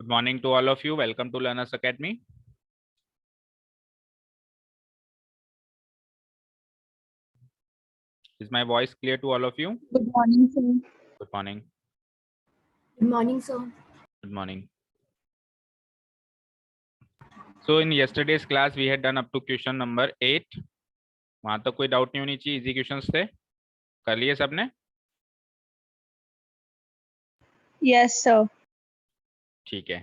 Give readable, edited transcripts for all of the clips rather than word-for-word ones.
Good morning to all of you. Welcome to Learners Academy. Is my voice clear to all of you? Good morning, sir. Good morning. Good morning, sir. Good morning. So in yesterday's class we had done up to question number 8. वहां तक कोई doubt नहीं होनी चाहिए, easy questions थे, कर लिए सबने? Yes, sir. ठीक है,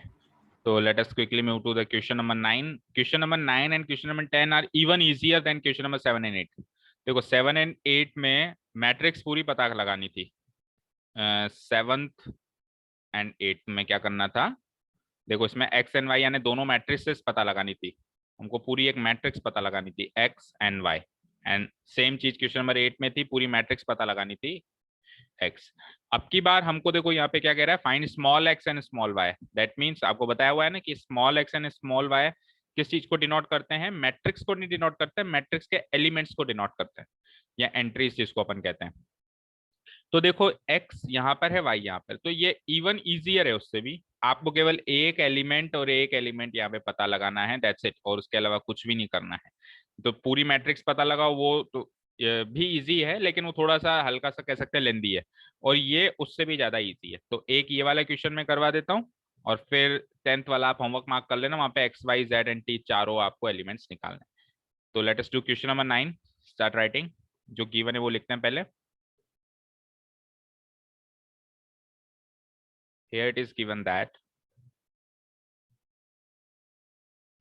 तो let us quickly move to the question number 9. Question number 9 and question number 10 are even easier than question number 7 and 8. देखो 7 and 8 में मैट्रिक्स पूरी पता लगानी थी, 7th and 8th में क्या करना था, देखो इसमें एक्स एंड वाई यानी दोनों मैट्रिक्सेस पता लगानी थी, हमको पूरी एक मैट्रिक्स पता लगानी थी X and Y, and same चीज क्वेश्चन नंबर 8 में थी, पूरी मैट्रिक्स पता लगानी थी एक्स। अब की बार हमको देखो यहाँ पे क्या कह रहा है, find small X and small Y. That means आपको बताया हुआ है ना कि small X and small Y किस चीज को डिनोट करते हैं, मैट्रिक्स को नहीं डिनोट करते हैं, मैट्रिक्स के एलिमेंट्स को डिनोट करते हैं या एंट्रीज जिसको अपन कहते हैं। तो देखो x यहाँ पर है, y यहाँ पर, तो ये इवन इजियर है उससे भी, आपको केवल एक एलिमेंट और एक एलिमेंट यहाँ पे पता लगाना है, दैट्स इट, और उसके अलावा कुछ भी नहीं करना है। तो पूरी मैट्रिक्स पता लगाओ, वो तो भी इजी है, लेकिन वो थोड़ा सा हल्का सा कह सकते हैं लेंदी है, और ये उससे भी ज्यादा इजी है। तो एक ये वाला क्वेश्चन मैं करवा देता हूँ, और फिर 10th वाला आप होमवर्क मार्क कर लेना, वहां पे X Y Z and T चारों आपको एलिमेंट्स निकालने। तो let us do question number 9, start writing. जो गिवन है वो लिखते हैं पहले। Here it is given that,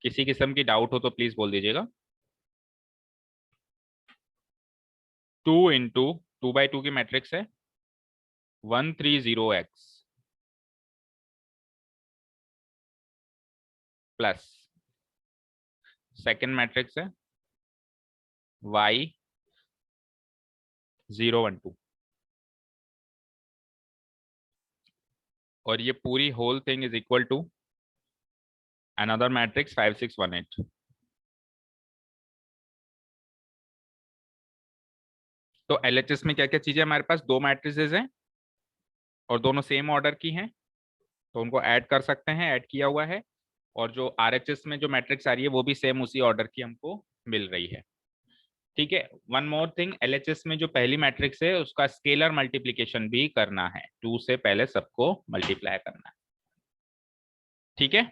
किसी किस्म की डाउट हो तो प्लीज बोल दीजिएगा। 2 इंटू 2/2 की मैट्रिक्स है, 130x प्लस सेकेंड मैट्रिक्स है y 012, और ये पूरी whole thing is equal to another matrix 5618। तो एलएचएस में क्या क्या चीजें हमारे पास, दो मैट्रिसेस हैं और दोनों सेम ऑर्डर की हैं, तो उनको ऐड कर सकते हैं, ऐड किया हुआ है, और जो आरएचएस में जो मैट्रिक्स आ रही है वो भी सेम उसी ऑर्डर की हमको मिल रही है। ठीक है, वन मोर थिंग, एलएचएस में जो पहली मैट्रिक्स है उसका स्केलर मल्टीप्लिकेशन भी करना है, 2 से पहले सबको मल्टीप्लाई करना है। ठीक है,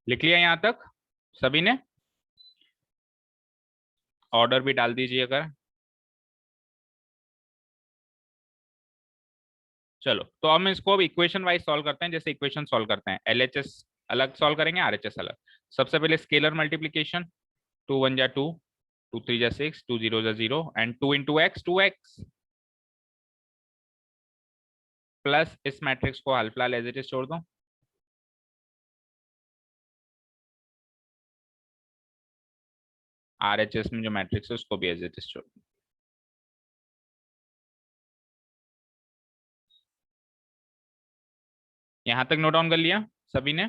लिख लिया यहां तक सभी ने? ऑर्डर भी डाल दीजिए अगर। चलो, तो हम इसको अब इक्वेशन वाइज सॉल्व करते हैं, जैसे इक्वेशन सॉल्व करते हैं, एलएचएस अलग सॉल्व करेंगे, आरएचएस अलग। सबसे पहले स्केलर मल्टीप्लिकेशन, 2 1 जा 2, 2 3 जा 6, 2 0 जा 0, and 2 into x 2x, plus इस मैट्रिक्स को हाल फिलहाल एज इट इज छोड़ दो, आरएचएस में जो मैट्रिक्स है उसको भी एज इट इज छोड़ दो। यहां तक नोट डाउन कर लिया सभी ने?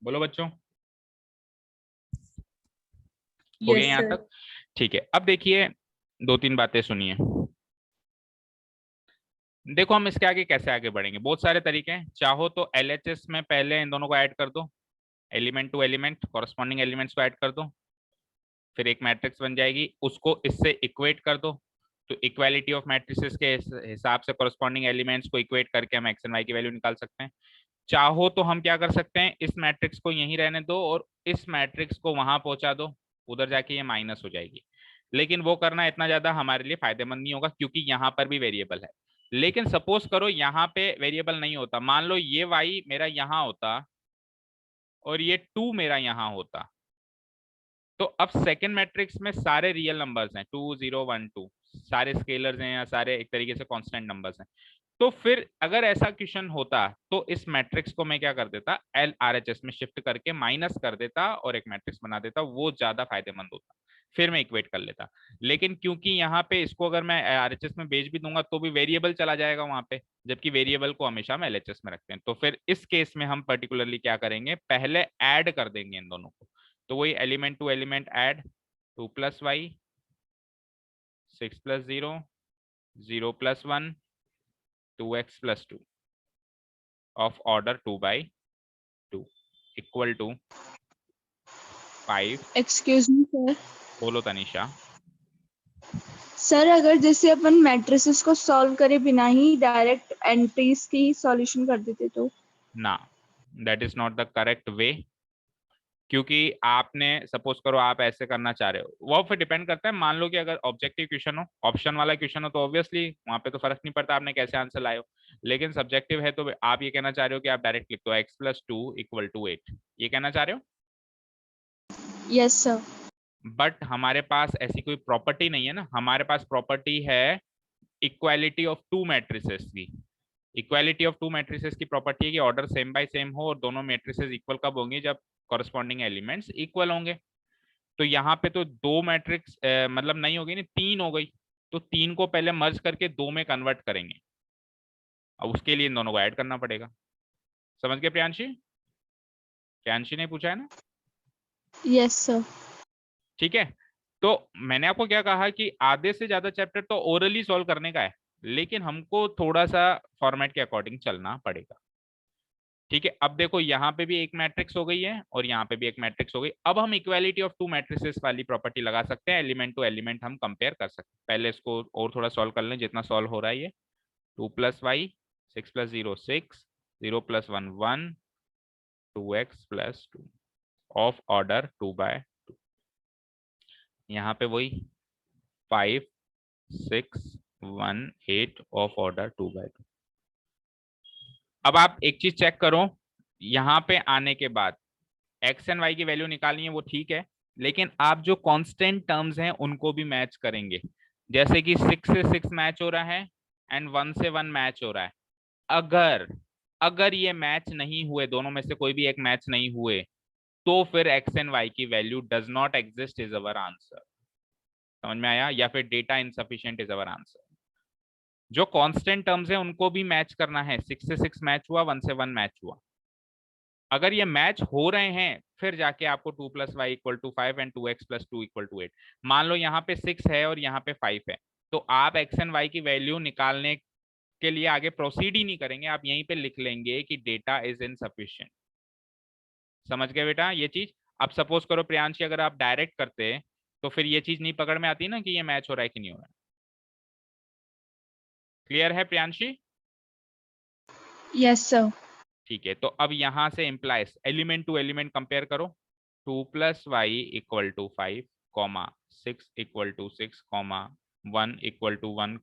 बोलो बच्चों, हो गया यहाँ तक? ठीक है, अब देखिए दो तीन बातें सुनिए। देखो हम इसके आगे कैसे आगे बढ़ेंगे, बहुत सारे तरीके हैं। चाहो तो एलएचएस में पहले इन दोनों को ऐड कर दो, element to element, corresponding elements को ऐड कर दो, फिर एक मैट्रिक्स बन जाएगी, उसको इससे इक्वेट कर दो। तो इक्वालिटी ऑफ मैट्रिसेस के हिसाब से कॉरस्पॉन्डिंग एलिमेंट्स को इक्वेट करके हम एक्स एंड वाई की वैल्यू निकाल सकते हैं। चाहो तो हम क्या कर सकते हैं, इस मैट्रिक्स को यहीं रहने दो और इस मैट्रिक्स को वहां पहुंचा दो, उधर जाके ये माइनस हो जाएगी, लेकिन वो करना इतना ज्यादा हमारे लिए फायदेमंद नहीं होगा क्योंकि यहाँ पर भी वेरिएबल है। लेकिन सपोज करो यहाँ पे वेरिएबल नहीं होता, मान लो ये y मेरा यहाँ होता और ये 2 मेरा यहाँ होता, तो अब सेकेंड मैट्रिक्स में सारे रियल नंबर्स हैं, 2 0 1 2, सारे स्केलर्स हैं या सारे एक तरीके से कांस्टेंट नंबर्स हैं। तो फिर अगर ऐसा क्वेश्चन होता तो इस मैट्रिक्स को मैं क्या कर देता, एल आर एच एस में शिफ्ट करके माइनस कर देता और एक मैट्रिक्स बना देता, वो ज्यादा फायदेमंद होता। फिर मैं इक्वेट कर लेता। लेकिन क्योंकि यहाँ पे इसको अगर मैं आरएचएस में भेज भी दूंगा तो भी वेरिएबल चला जाएगा वहां पे, जबकि वेरिएबल को हमेशा हम एलएचएस में रखते हैं। तो फिर इस केस में हम पर्टिकुलरली क्या करेंगे, पहले ऐड कर देंगे इन दोनों को। तो वही element to element add, 2 + y, 6 + 0, 0 + 1, 2x + 2 of order 2/2 equal to 5। Excuse me sir. बोलो तनिषा। सर अगर जैसे अपन मैट्रिसेस को सॉल्व करे बिना ही डायरेक्ट एंट्रीज की सॉल्यूशन कर देते तो? ना, that is not the correct way. क्योंकि आपने सपोज करो आप ऐसे करना चाह रहे हो, वो फिर डिपेंड करता है। मान लो कि अगर ऑब्जेक्टिव क्वेश्चन हो, ऑप्शन वाला क्वेश्चन हो, तो ऑब्वियसली वहां पे तो फर्क नहीं पड़ता आपने कैसे आंसर लाए हो। लेकिन सब्जेक्टिव है तो आप ये कहना चाह रहे हो कि आप डायरेक्ट लिख दो x + 2 = 8, ये कहना चाह रहे हो। Yes sir. बट हमारे पास ऐसी कोई प्रॉपर्टी नहीं है ना, हमारे पास प्रॉपर्टी है इक्वालिटी ऑफ टू मैट्रिसेस की। इक्वालिटी ऑफ टू मैट्रिसेस की प्रॉपर्टी है कि ऑर्डर सेम बाय सेम हो और दोनों मैट्रिसेस इक्वल कब होंगे, जब कॉरस्पॉन्डिंग एलिमेंट्स इक्वल होंगे। तो यहाँ पे तो दो मैट्रिक्स मतलब नहीं होगी ना, तीन हो गई। तो तीन को पहले मर्ज करके दो में कन्वर्ट करेंगे, अब उसके लिए इन दोनों को ऐड करना पड़ेगा। समझ गए प्रियांशी? प्रियांशी ने पूछा है ना? Yes sir. ठीक है। तो मैंने आपको क्या कहा कि आधे से ज्यादा चैप्टर तो ओरली सॉल्व करने का है, लेकिन हमको थोड़ा सा फॉर्मेट के अकॉर्डिंग चलना पड़ेगा। ठीक है, अब देखो यहाँ पे भी एक मैट्रिक्स हो गई है और यहाँ पे भी एक मैट्रिक्स हो गई। अब हम इक्वालिटी ऑफ टू मैट्रिसेस वाली प्रॉपर्टी लगा सकते हैं, एलिमेंट टू एलिमेंट हम कंपेयर कर सकते हैं। पहले इसको और थोड़ा सॉल्व कर लें जितना सॉल्व हो रहा है ये। 2 + y, 6 + 0 6, 0 + 1 1, 2x + 2 ऑफ ऑर्डर 2/2। यहाँ पे वही 5 6 1 8 ऑफ ऑर्डर 2/2। अब आप एक चीज चेक करो, यहाँ पे आने के बाद एक्स एंड वाई की वैल्यू निकालनी है वो ठीक है, लेकिन आप जो कांस्टेंट टर्म्स हैं उनको भी मैच करेंगे। जैसे कि 6 से 6 मैच हो रहा है एंड 1 से 1 मैच हो रहा है। अगर अगर ये मैच नहीं हुए, दोनों में से कोई भी एक मैच नहीं हुए, तो फिर एक्स एंड वाई की value does not exist is our answer. समझ में आया? या फिर data insufficient is our answer. जो कांस्टेंट टर्म्स है उनको भी मैच करना है। 6 से 6 मैच हुआ, 1 से 1 मैच हुआ। अगर ये मैच हो रहे हैं फिर जाके आपको 2 + y = 5 एंड 2x + 2 = 8। मान लो यहाँ पे 6 है और यहाँ पे 5 है, तो आप x एंड y की वैल्यू निकालने के लिए आगे प्रोसीड ही नहीं करेंगे, आप यहीं पे लिख लेंगे कि डेटा इज इनसफिशिएंट। समझ गए बेटा ये चीज? अब सपोज करो प्रियांशी अगर आप डायरेक्ट करते तो फिर ये चीज नहीं पकड़ में आती ना कि ये मैच हो रहा है कि नहीं हो रहा है। क्लियर है प्रियांशी? Yes sir. ठीक है, तो अब यहां से implies element to element compare करो। 2 + y = 5, 6 = 6, 1 = 1,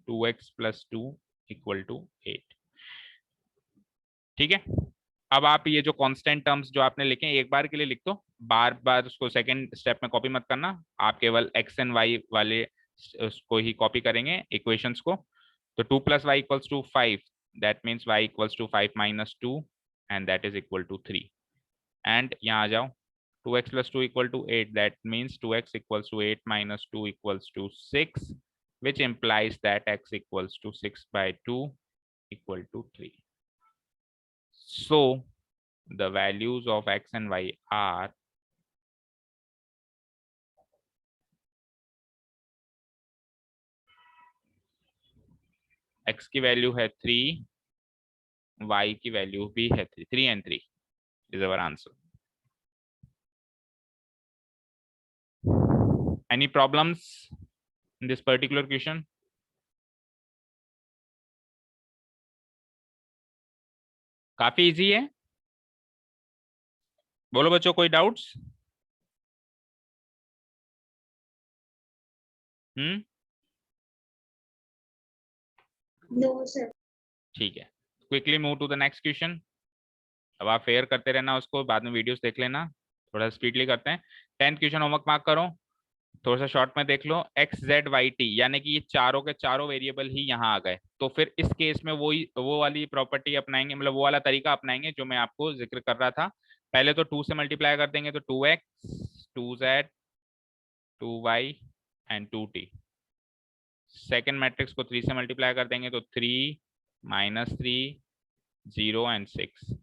2x + 2 = 8। ठीक है, अब आप ये जो कांस्टेंट टर्म्स जो आपने लिखे एक बार के लिए लिख दो, बार बार उसको सेकंड स्टेप में कॉपी मत करना। आप केवल एक्स एंड वाई वाले उसको ही कॉपी करेंगे इक्वेशंस को। तो 2 + y = 5, that means y = 5 - 2 and that is equal to 3। and यहाँ आ जाओ, 2x + 2 = 8, that means 2x = 8 - 2 = 6, which implies that x = 6/2 = 3। So the values of x and y are x की value है 3, y की value भी है 3, 3 and 3 is our answer। Any problems in this particular question? काफी easy है, बोलो बच्चों कोई डाउट्स? No, sir. ठीक है, quickly move to the next question. अब आप फेयर करते रहना उसको, बाद में वीडियोस देख लेना, थोड़ा स्पीडली करते हैं। 10th क्वेश्चन होमवर्क मार्क करो, थोड़ा सा शॉर्ट में देख लो। एक्स जेड वाई टी यानी कि ये चारों के चारों वेरिएबल ही यहाँ आ गए, तो फिर इस केस में वो वाली प्रॉपर्टी अपनाएंगे, मतलब वो वाला तरीका अपनाएंगे जो मैं आपको जिक्र कर रहा था। पहले तो 2 से मल्टीप्लाई कर देंगे तो 2x 2z 2y and 2t। Second matrix को 3 से मल्टीप्लाई कर देंगे तो 3 -3 0 एंड 6।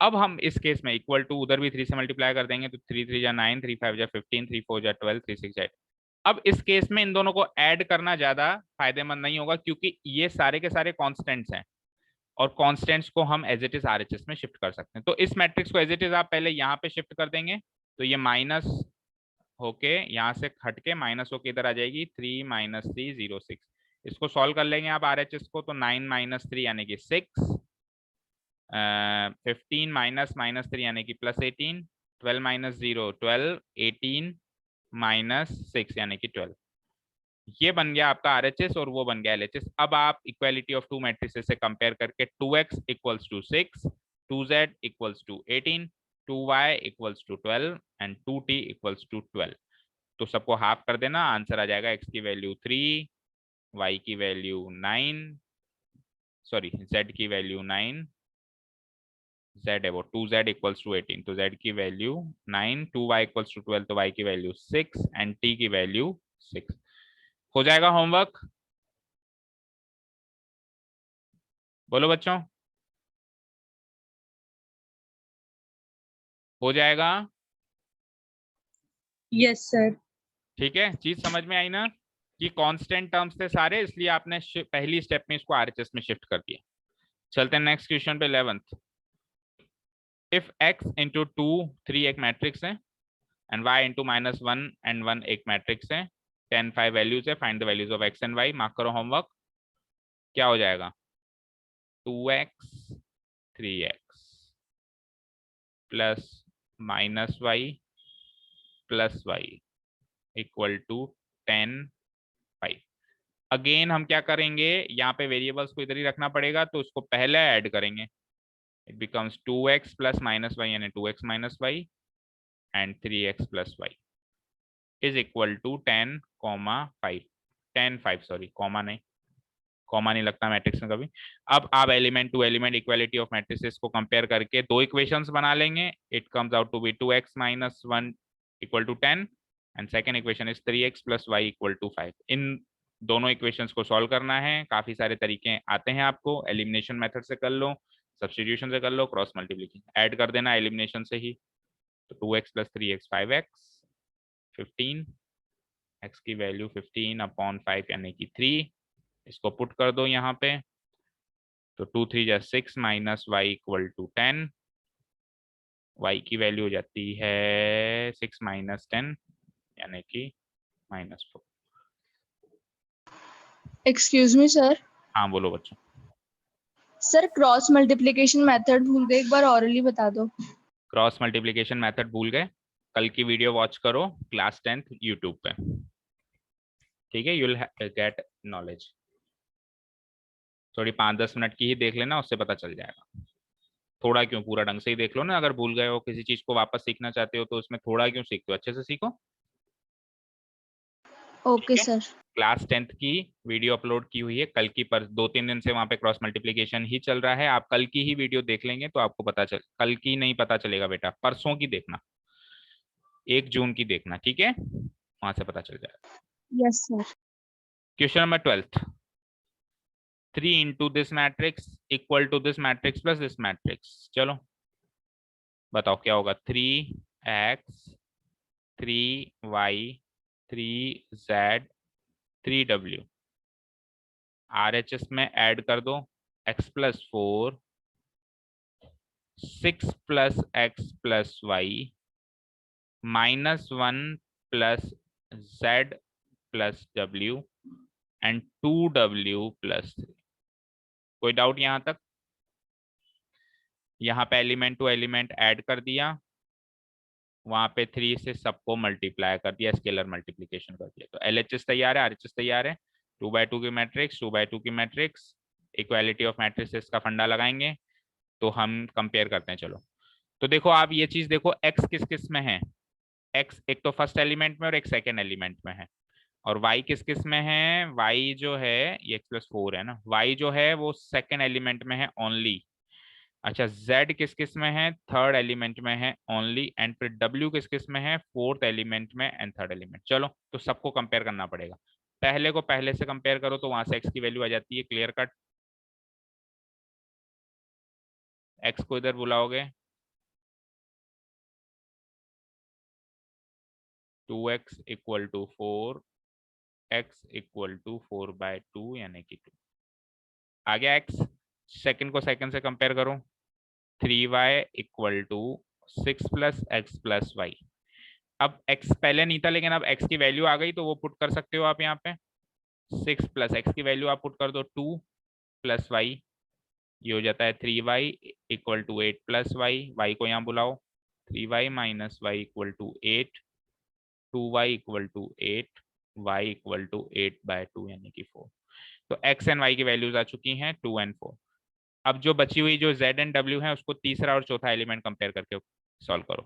अब हम इस केस में इक्वल टू उधर भी 3 से मल्टीप्लाई कर देंगे तो 3 3 जा 9, 3 5 जा 15, 3 4 जा 12, 3 6 जा 8। अब इस केस में इन दोनों को ऐड करना ज्यादा फायदेमंद नहीं होगा क्योंकि ये सारे के सारे कॉन्स्टेंट्स हैं और कॉन्स्टेंट्स को हम एज इट इज आरएचएस में शिफ्ट कर सकते हैं। तो इस मैट्रिक्स को एज इट इज आप पहले यहाँ पे शिफ्ट कर देंगे तो ये माइनस होके यहाँ से हटके माइनस होके इधर आ जाएगी 3 -3 0 6। इसको सॉल्व कर लेंगे आप आरएचएस को तो 9 - 3 यानी कि 6, 15 -3 यानी कि +18, 12 - 0 12, 18 -6 यानी कि 12। ये बन गया आपका आरएचएस और वो बन गया एलएचएस। अब आप इक्वालिटी ऑफ टू मैट्रिसेस से कंपेयर करके 2x = 6, 2z = 18, 2y = 12 and 2t = 12। तो सबको हाफ कर देना, आंसर आ जाएगा x की वैल्यू 3, y की वैल्यू 9, सॉरी z की वैल्यू 9, z है वो 2z = 18 तो z की वैल्यू 9, 2y = 12 तो y की वैल्यू 6 एंड t की वैल्यू 6। हो जाएगा होमवर्क? बोलो बच्चों, हो जाएगा? Yes sir. ठीक है, चीज समझ में आई ना कि कांस्टेंट टर्म्स थे सारे, इसलिए आपने पहली स्टेप में इसको आरएचएस में शिफ्ट कर दिया। चलते हैं नेक्स्ट क्वेश्चन पे 11th। इफ x × 2 3 एक मैट्रिक्स है एंड y × -1 and 1 एक मैट्रिक्स है, 10 5 वैल्यूज है, find the values of x and y। Mark करो होमवर्क। क्या हो जाएगा? 2x 3x plus -y plus y equal to 10 5। Again हम क्या करेंगे, यहाँ पे वेरिएबल्स को इधर ही रखना पड़ेगा तो उसको पहले ऐड करेंगे। इट बिकम्स 2x + -y यानी 2x - y and 3x + y is equal to 10, 5 10 5 sorry comma नहीं लगता मैट्रिक्स में कभी। अब आप element to element equality of matrices को कंपेयर करके दो इक्वेशंस बना लेंगे। It comes out to be 2x - 1 = 10 and second equation is 3x + y = 5। इन दोनों इक्वेशंस को सॉल्व करना है। काफी सारे तरीके आते हैं आपको, एलिमिनेशन मेथड से कर लो, सब्स्टिट्यूशन से कर लो, क्रॉस मल्टीप्लिकेशन, ऐड कर देना एलिमिनेशन से ही। तो 2x + 3x 5x 15, x की वैल्यू 15/5 यानी कि 3। इसको पुट कर दो यहाँ पे तो 2 3 जा 6 -y = 10, y की वैल्यू हो जाती है 6 - 10 यानी कि -4। Excuse me sir. हाँ बोलो बच्चों। सर क्रॉस मल्टीप्लिकेशन मेथड भूल गए, एक बार ऑरली बता दो। क्रॉस मल्टीप्लिकेशन मेथड भूल गए? कल की वीडियो वॉच करो क्लास 10th यूट्यूब पे, ठीक है, यू विल गेट नॉलेज। थोड़ी 5-10 मिनट की ही देख लेना, उससे पता चल जाएगा। थोड़ा क्यों, पूरा ढंग से ही देख लो ना। अगर भूल गए हो, किसी चीज को वापस सीखना चाहते हो तो उसमें थोड़ा क्यों सीखते हो, अच्छे से सीखो। Okay sir. क्लास 10th की वीडियो अपलोड की हुई है कल की, पर 2-3 दिन से वहां पे क्रॉस मल्टीप्लिकेशन ही चल रहा है। आप कल की ही वीडियो देख लेंगे तो आपको पता चल, कल की नहीं पता चलेगा बेटा, परसों की देखना, 1 जून की देखना, ठीक है, वहां से पता चल जाएगा। Yes sir. Question number 12, 3 × this matrix equal to this matrix plus this matrix. चलो बताओ क्या होगा। 3x 3y 3z 3w RHS में ऐड कर दो। x + 4 6 + x + y -1 + z + w and 2w + 3। कोई डाउट यहां तक? यहाँ पे एलिमेंट टू एलिमेंट ऐड कर दिया, वहां पे 3 से सबको मल्टीप्लाई कर दिया, स्केलर मल्टीप्लिकेशन कर दिया। तो LHS तैयार है, RHS तैयार है। 2x2 की मैट्रिक्स, 2x2 की मैट्रिक्स, इक्वालिटी ऑफ मैट्रिक्स का फंडा लगाएंगे तो हम कंपेयर करते हैं। चलो तो देखो आप ये चीज देखो, x किस किस में है, x एक तो फर्स्ट एलिमेंट में और एक सेकेंड एलिमेंट में है, और y किस किस में है, y जो है ये x + 4 है ना, y जो है वो सेकेंड एलिमेंट में है ओनली, अच्छा, z किस किस में है, थर्ड एलिमेंट में है ओनली, एंड फिर w किस किस में है, फोर्थ एलिमेंट में एंड थर्ड एलिमेंट। चलो तो सबको कंपेयर करना पड़ेगा, पहले को पहले से कंपेयर करो तो वहां से x की वैल्यू आ जाती है, क्लियर कट। x को इधर बुलाओगे 2x equal to 4, x equal to 4/2 यानी कि 2 आ गया x। सेकंड को सेकंड से कंपेयर करो, 3y equal to 6 plus x plus y. अब x पहले नहीं था लेकिन अब x की वैल्यू आ गई तो वो पुट कर सकते हो आप यहाँ पे, 6 प्लस x की वैल्यू आप पुट कर दो 2 प्लस वाई, ये हो जाता है 3y equal to 8 plus y, y को यहाँ बुलाओ 3y minus y equal to 8, 2y equal to 8, y equal to 8/2 यानी कि 4। तो x एंड y की वैल्यूज आ चुकी हैं 2 एंड 4। अब जो बची हुई जो z एंड w है उसको तीसरा और चौथा एलिमेंट कंपेयर करके सॉल्व करो।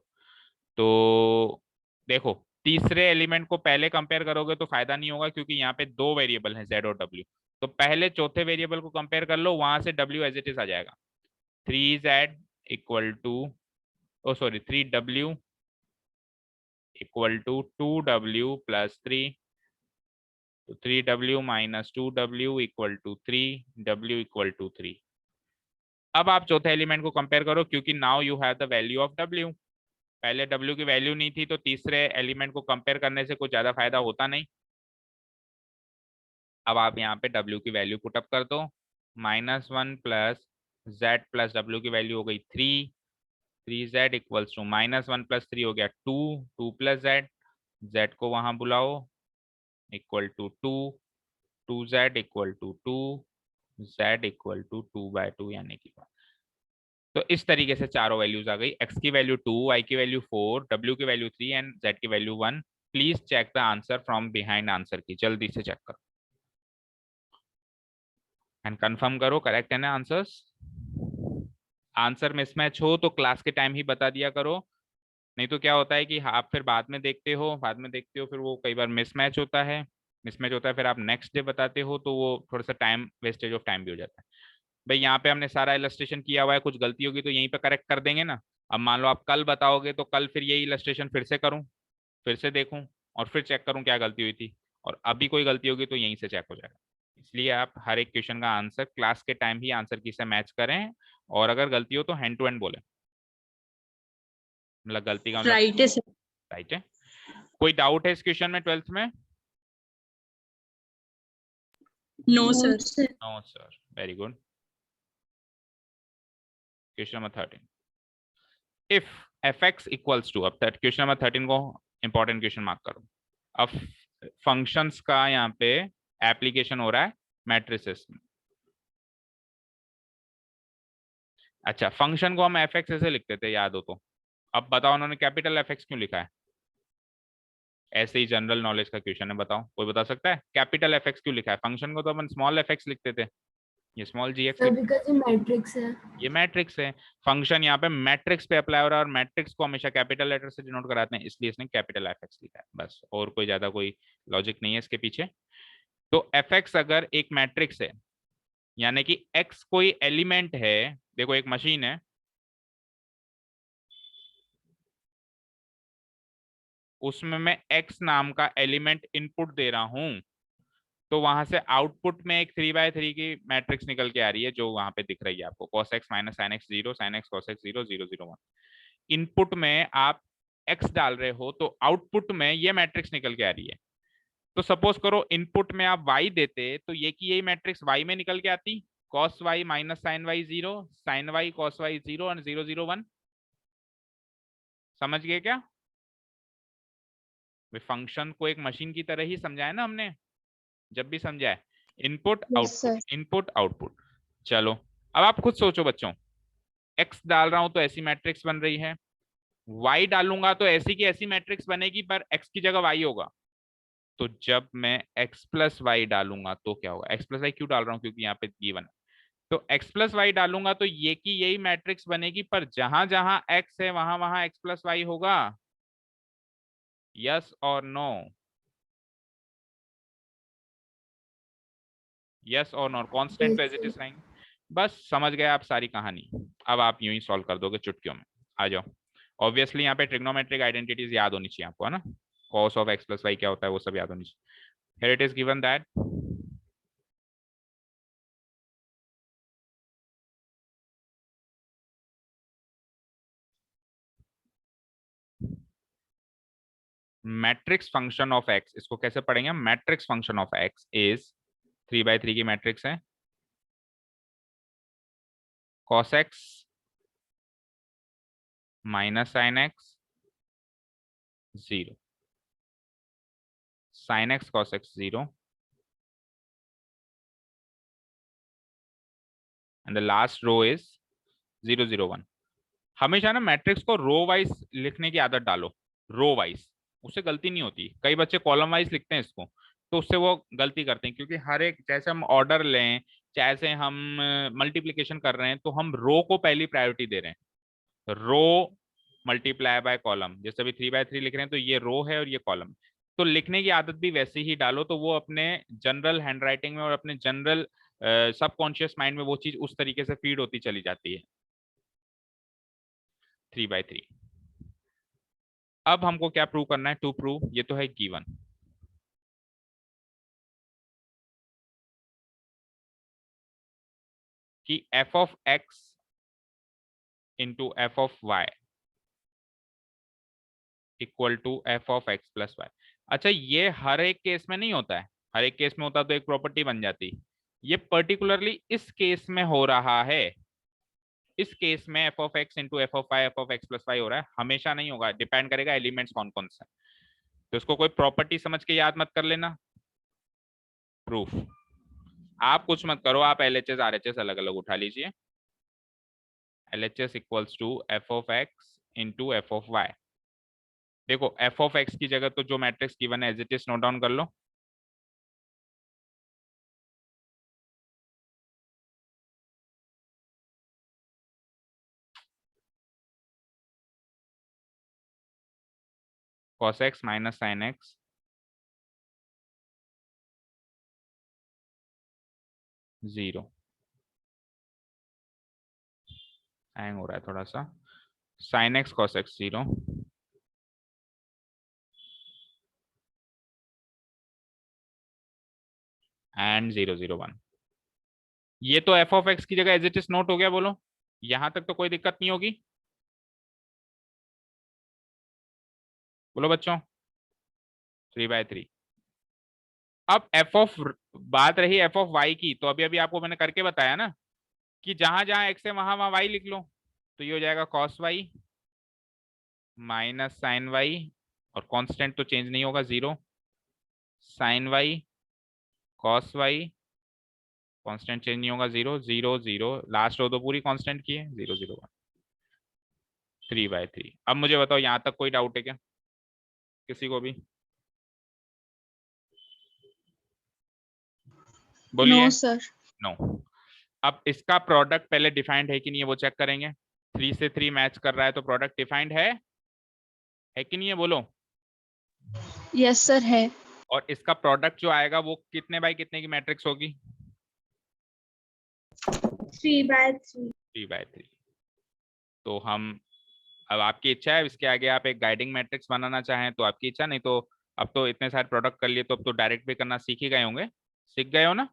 तो देखो, तीसरे एलिमेंट को पहले कंपेयर करोगे तो फायदा नहीं होगा क्योंकि यहाँ पे दो वेरिएबल हैं z और w। तो पहले चौथे वेरिएबल को कंपेयर कर लो, वहां से w एज इट इज आ जाएगा, 3z equal to, oh sorry 3w equal to 2w plus 3, तो 3w minus 2w equal to 3w equal to 3। अब आप चौथे एलिमेंट को कंपेयर करो क्योंकि now you have the value of w, पहले w की वैल्यू नहीं थी तो तीसरे एलिमेंट को कंपेयर करने से कुछ ज्यादा फायदा होता नहीं। अब आप यहाँ पे w की वैल्यू पुटअप कर दो, -1 प्लस z प्लस w की वैल्यू हो गई 3, 3z इक्वल्स टू -1 प्लस 3 हो गया 2, 2 प्लस z को वहां बुलाओ equal to 2, 2z equal to 2, z equal to 2/2 यानी कि 1। तो इस तरीके से चारों वैल्यूज आ गई, x की वैल्यू 2, y की वैल्यू 4, w की वैल्यू 3 एंड z की value 1। Please check the answer from behind answer की, जल्दी से चेक करो एंड कंफर्म करो करेक्ट है ना आंसर्स। आंसर मिसमैच हो तो क्लास के टाइम ही बता दिया करो, नहीं तो क्या होता है कि आप फिर बाद में देखते हो फिर वो कई बार मिसमैच होता है फिर आप नेक्स्ट डे बताते हो तो वो थोड़ा सा टाइम वेस्टेज ऑफ टाइम भी हो जाता है। भाई यहाँ पे हमने सारा इलस्ट्रेशन किया हुआ है, कुछ गलती होगी तो यहीं पे करेक्ट कर देंगे ना। अब मान लो आप कल बताओगे तो कल फिर यही इलस्ट्रेशन फिर से करूँ, फिर से देखूं और फिर चेक करूं क्या गलती हुई थी, और अभी कोई गलती होगी तो यहीं से चेक हो जाएगा। इसलिए आप हर एक क्वेश्चन का आंसर क्लास के टाइम ही आंसर की से मैच करें, और अगर गलती हो तो हैंड टू हैंड बोले, मतलब गलती का मतलब राइट है सर। राइट है। कोई डाउट है इस क्वेश्चन में 12th में? No sir. No sir, very good. Question number 13, if fx equals to, अब क्वेश्चन नंबर 13 को इंपॉर्टेंट क्वेश्चन मार्क करो। अब फंक्शंस का यहाँ पे एप्लीकेशन हो रहा है मैट्रिसेस में। अच्छा, फंक्शन को हम एफ एक्स ऐसे लिखते थे याद हो तो, अब बताओ उन्होंने कैपिटल एफ एक्स क्यों लिखा है? ऐसे ही जनरल नॉलेज का क्वेश्चन है, बताओ कोई बता सकता है कैपिटल एफ एक्स क्यों लिखा है? फंक्शन को तो अपन स्मॉल एफ एक्स लिखते थे, ये स्मॉल जी एक्स बिकॉज़ ये मैट्रिक्स है। ये मैट्रिक्स है। फंक्शन यहाँ पे मैट्रिक्स पे अप्लाई हो रहा है और मैट्रिक्स को हमेशा कैपिटल लेटर से डिनोट कराते हैं, इसलिए इसने कैपिटल एफ एक्स लिखा है बस, और कोई ज्यादा कोई लॉजिक नहीं है इसके पीछे। तो एफ एक्स अगर एक मैट्रिक्स है यानी कि एक्स कोई एलिमेंट है, देखो एक मशीन है उसमें मैं x नाम का एलिमेंट इनपुट दे रहा हूं, तो वहां से आउटपुट में एक 3/3 की मैट्रिक्स निकल के आ रही है जो वहां पे दिख रही है आपको, cos x minus sin x 0, sin x cos x 0, 0 0 1। Input में आप x डाल रहे हो तो आउटपुट में ये मैट्रिक्स निकल के आ रही है। तो सपोज करो इनपुट में आप y देते तो ये की यही मैट्रिक्स y में निकल के आती, cos y minus sin y 0, sin y cos y 0 और 0 0 1। समझ गए क्या? फंक्शन को एक मशीन की तरह ही समझाया ना हमने जब भी समझाए, इनपुट आउटपुट इनपुट आउटपुट। चलो अब आप खुद सोचो बच्चों, x डाल रहा हूं तो ऐसी मैट्रिक्स बन रही है, y डालूंगा तो ऐसी की ऐसी मैट्रिक्स बनेगी पर x की जगह y होगा। तो जब मैं x प्लस वाई डालूंगा तो क्या होगा? x प्लस वाई क्यों डाल रहा हूँ? क्योंकि यहाँ पे गिवन है, तो x प्लस वाई डालूंगा तो ये की यही मैट्रिक्स बनेगी पर जहां जहां x है वहां वहां x प्लस वाई होगा। यस और नो? यस और no? Constant as it is रहेंगे। बस समझ गए आप सारी कहानी। अब आप यूं ही सॉल्व कर दोगे चुटकियों में। आ जाओ। ऑब्वियसली यहाँ पे ट्रिग्नोमेट्रिक आइडेंटिटीज याद होनी चाहिए आपको, है ना। cos of x plus y क्या होता है वो सब याद होनी चाहिए। Here it is given that matrix function of x, इसको कैसे पढ़ेंगे हम, matrix function of x is 3/3 की मैट्रिक्स है, cos x minus sine x 0, sin x cos x 0 and the last row is 0 0 1। हमेशा ना मैट्रिक्स को रो वाइज लिखने की आदत डालो, रो वाइज, उससे गलती नहीं होती। कई बच्चे कॉलम वाइज लिखते हैं इसको, तो उससे वो गलती करते हैं, क्योंकि हर एक, जैसे हम ऑर्डर लें, जैसे हम मल्टीप्लिकेशन कर रहे हैं, तो हम रो को पहली प्रायोरिटी दे रहे हैं, रो मल्टीप्लाई बाय कॉलम। जैसे अभी 3/3 लिख रहे हैं तो ये रो है और ये कॉलम। तो लिखने की आदत भी वैसे ही डालो, तो वो अपने जनरल हैंडराइटिंग में और अपने जनरल सबकॉन्शियस माइंड में वो चीज उस तरीके से फीड होती चली जाती है। 3/3। अब हमको क्या प्रूव करना है, टू प्रूव, ये तो है गिवन, कि f of x into f of y equal to f of x plus y. अच्छा, ये हर एक केस में नहीं होता है, हर एक केस में होता तो एक प्रॉपर्टी बन जाती, ये पर्टिकुलरली इस केस में हो रहा है। इस केस में f of x into f of y, f of x plus y हो रहा है, हमेशा नहीं होगा, डिपेंड करेगा एलिमेंट्स कौन कौन से। तो इसको कोई प्रॉपर्टी समझ के याद मत कर लेना, प्रूफ। आप कुछ मत करो, आप एलएचएस आरएचएस अलग अलग उठा लीजिए। LHS equals to f of x into f of y. देखो एफ ऑफ एक्स की जगह तो जो मैट्रिक्स गिवन है as it is note down कर लो। cos x minus sine x 0, hang हो रहा है थोड़ा सा, sin x cos x 0 and 0 0 1। ये तो एफ ऑफ एक्स की जगह एज इट इज नोट हो गया, बोलो यहां तक तो कोई दिक्कत नहीं होगी, बोलो बच्चों। 3/3। अब एफ ऑफ, बात रही एफ ऑफ वाई की, तो अभी अभी आपको मैंने करके बताया ना कि जहां जहां एक्स है वहां वहां वाई लिख लो। तो ये हो जाएगा cos y minus sine y, और कांस्टेंट तो चेंज नहीं होगा 0, sine y cos y, constant change नहीं होगा 0 0 0, लास्ट रो तो पूरी कांस्टेंट की है 0 0 1। 3/3। अब मुझे बताओ यहां तक कोई डाउट है क्या किसी को भी, बोलिए। No sir. नो। अब इसका प्रोडक्ट पहले डिफाइंड है कि नहीं है वो चेक करेंगे। 3 से 3 मैच कर रहा है तो प्रोडक्ट डिफाइंड है कि नहीं है, बोलो। यस सर है। और इसका प्रोडक्ट जो आएगा वो कितने बाई कितने की मैट्रिक्स होगी, 3/3। 3/3। तो हम, अब आपकी इच्छा है, इसके आगे आप एक गाइडिंग मैट्रिक्स बनाना चाहें तो आपकी इच्छा, नहीं तो अब तो इतने सारे प्रोडक्ट कर लिए तो अब तो डायरेक्ट भी करना सीख ही गए होंगे, सीख गए हो ना।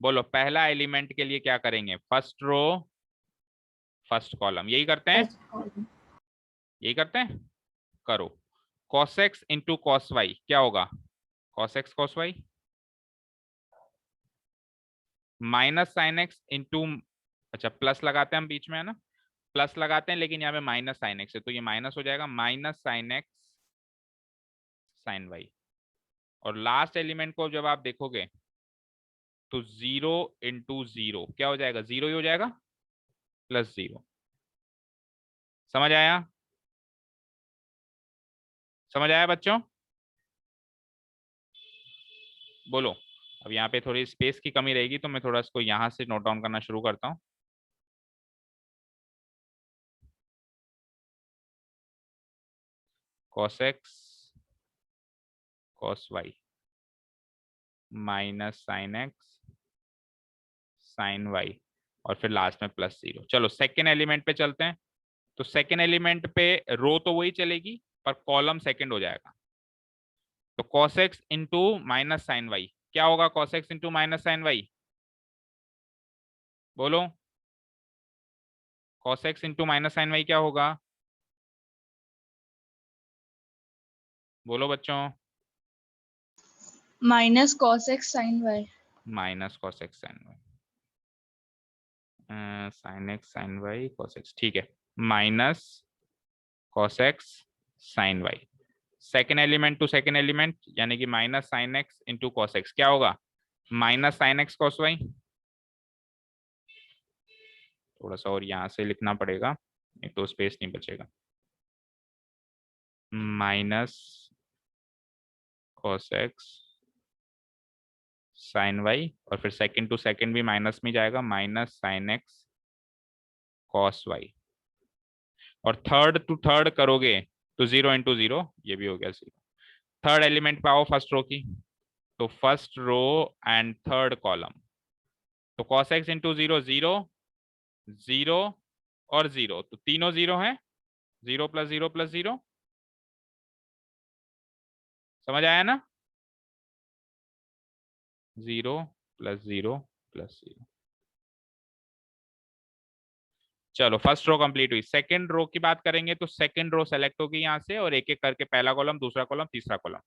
बोलो पहला एलिमेंट के लिए क्या करेंगे, फर्स्ट रो फर्स्ट कॉलम, यही करते हैं, यही करते हैं, करो। cos x into cos y क्या होगा, cos x cos y minus sine x into, अच्छा प्लस लगाते हैं हम बीच में, है ना, प्लस लगाते हैं, लेकिन यहाँ पे माइनस साइन एक्स है तो ये माइनस हो जाएगा, minus sine x sine y. और लास्ट एलिमेंट को जब आप देखोगे तो 0 इंटू 0 क्या हो जाएगा, 0 ही हो जाएगा, प्लस 0। समझ आया, समझ आया बच्चों, बोलो। अब यहाँ पे थोड़ी स्पेस की कमी रहेगी तो मैं थोड़ा इसको यहाँ से नोट डाउन करना शुरू करता हूँ। cos x cos y minus sine x साइन y और फिर लास्ट में +0। चलो सेकेंड एलिमेंट पे चलते हैं। तो सेकेंड एलिमेंट पे रो तो वही चलेगी पर कॉलम सेकेंड हो जाएगा। तो cos x into minus sine y क्या होगा? cos x into minus sine y बोलो। cos x into minus sine y क्या होगा? बोलो बच्चों। Minus cos x sin y। Minus cos x sine y, sine x sine y cos x, ठीक है। Minus cos x sine y, second element to second element, यानी कि minus sine x into cos x क्या होगा? Minus sine x cos Y. थोड़ा सा और यहाँ से लिखना पड़ेगा, एक तो स्पेस नहीं बचेगा। Minus cos x sine y, और फिर सेकेंड टू सेकेंड भी माइनस में जाएगा, minus sine x cos y. और थर्ड टू थर्ड करोगे तो 0 इंटू 0, ये भी हो गया 0। थर्ड एलिमेंट पे आओ फर्स्ट रो की, तो first row and third column. तो cos x इंटू 0 0 0 और 0, तो तीनों 0 हैं। 0 प्लस 0 प्लस 0, समझ आया ना? 0 प्लस 0 प्लस 0। चलो फर्स्ट रो कंप्लीट हुई। सेकंड रो की बात करेंगे तो सेकंड रो सेलेक्ट होगी यहाँ से, और एक एक करके पहला कॉलम, दूसरा कॉलम, तीसरा कॉलम।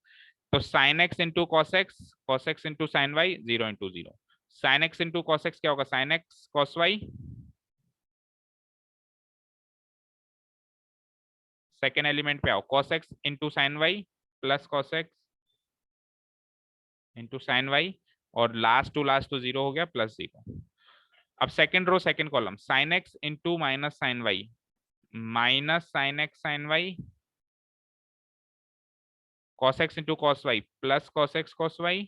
तो sine x into cos x into sine y, 0 into 0। Sine x into cos x क्या होगा? Sine x cos y. Second element पे आओ, cos x into sine y plus cos x into sine y, और last to 0 हो गया, +0। अब second row second column, sine x into minus sine y, minus sine x sine y, cos x into cos y plus cos x cos y,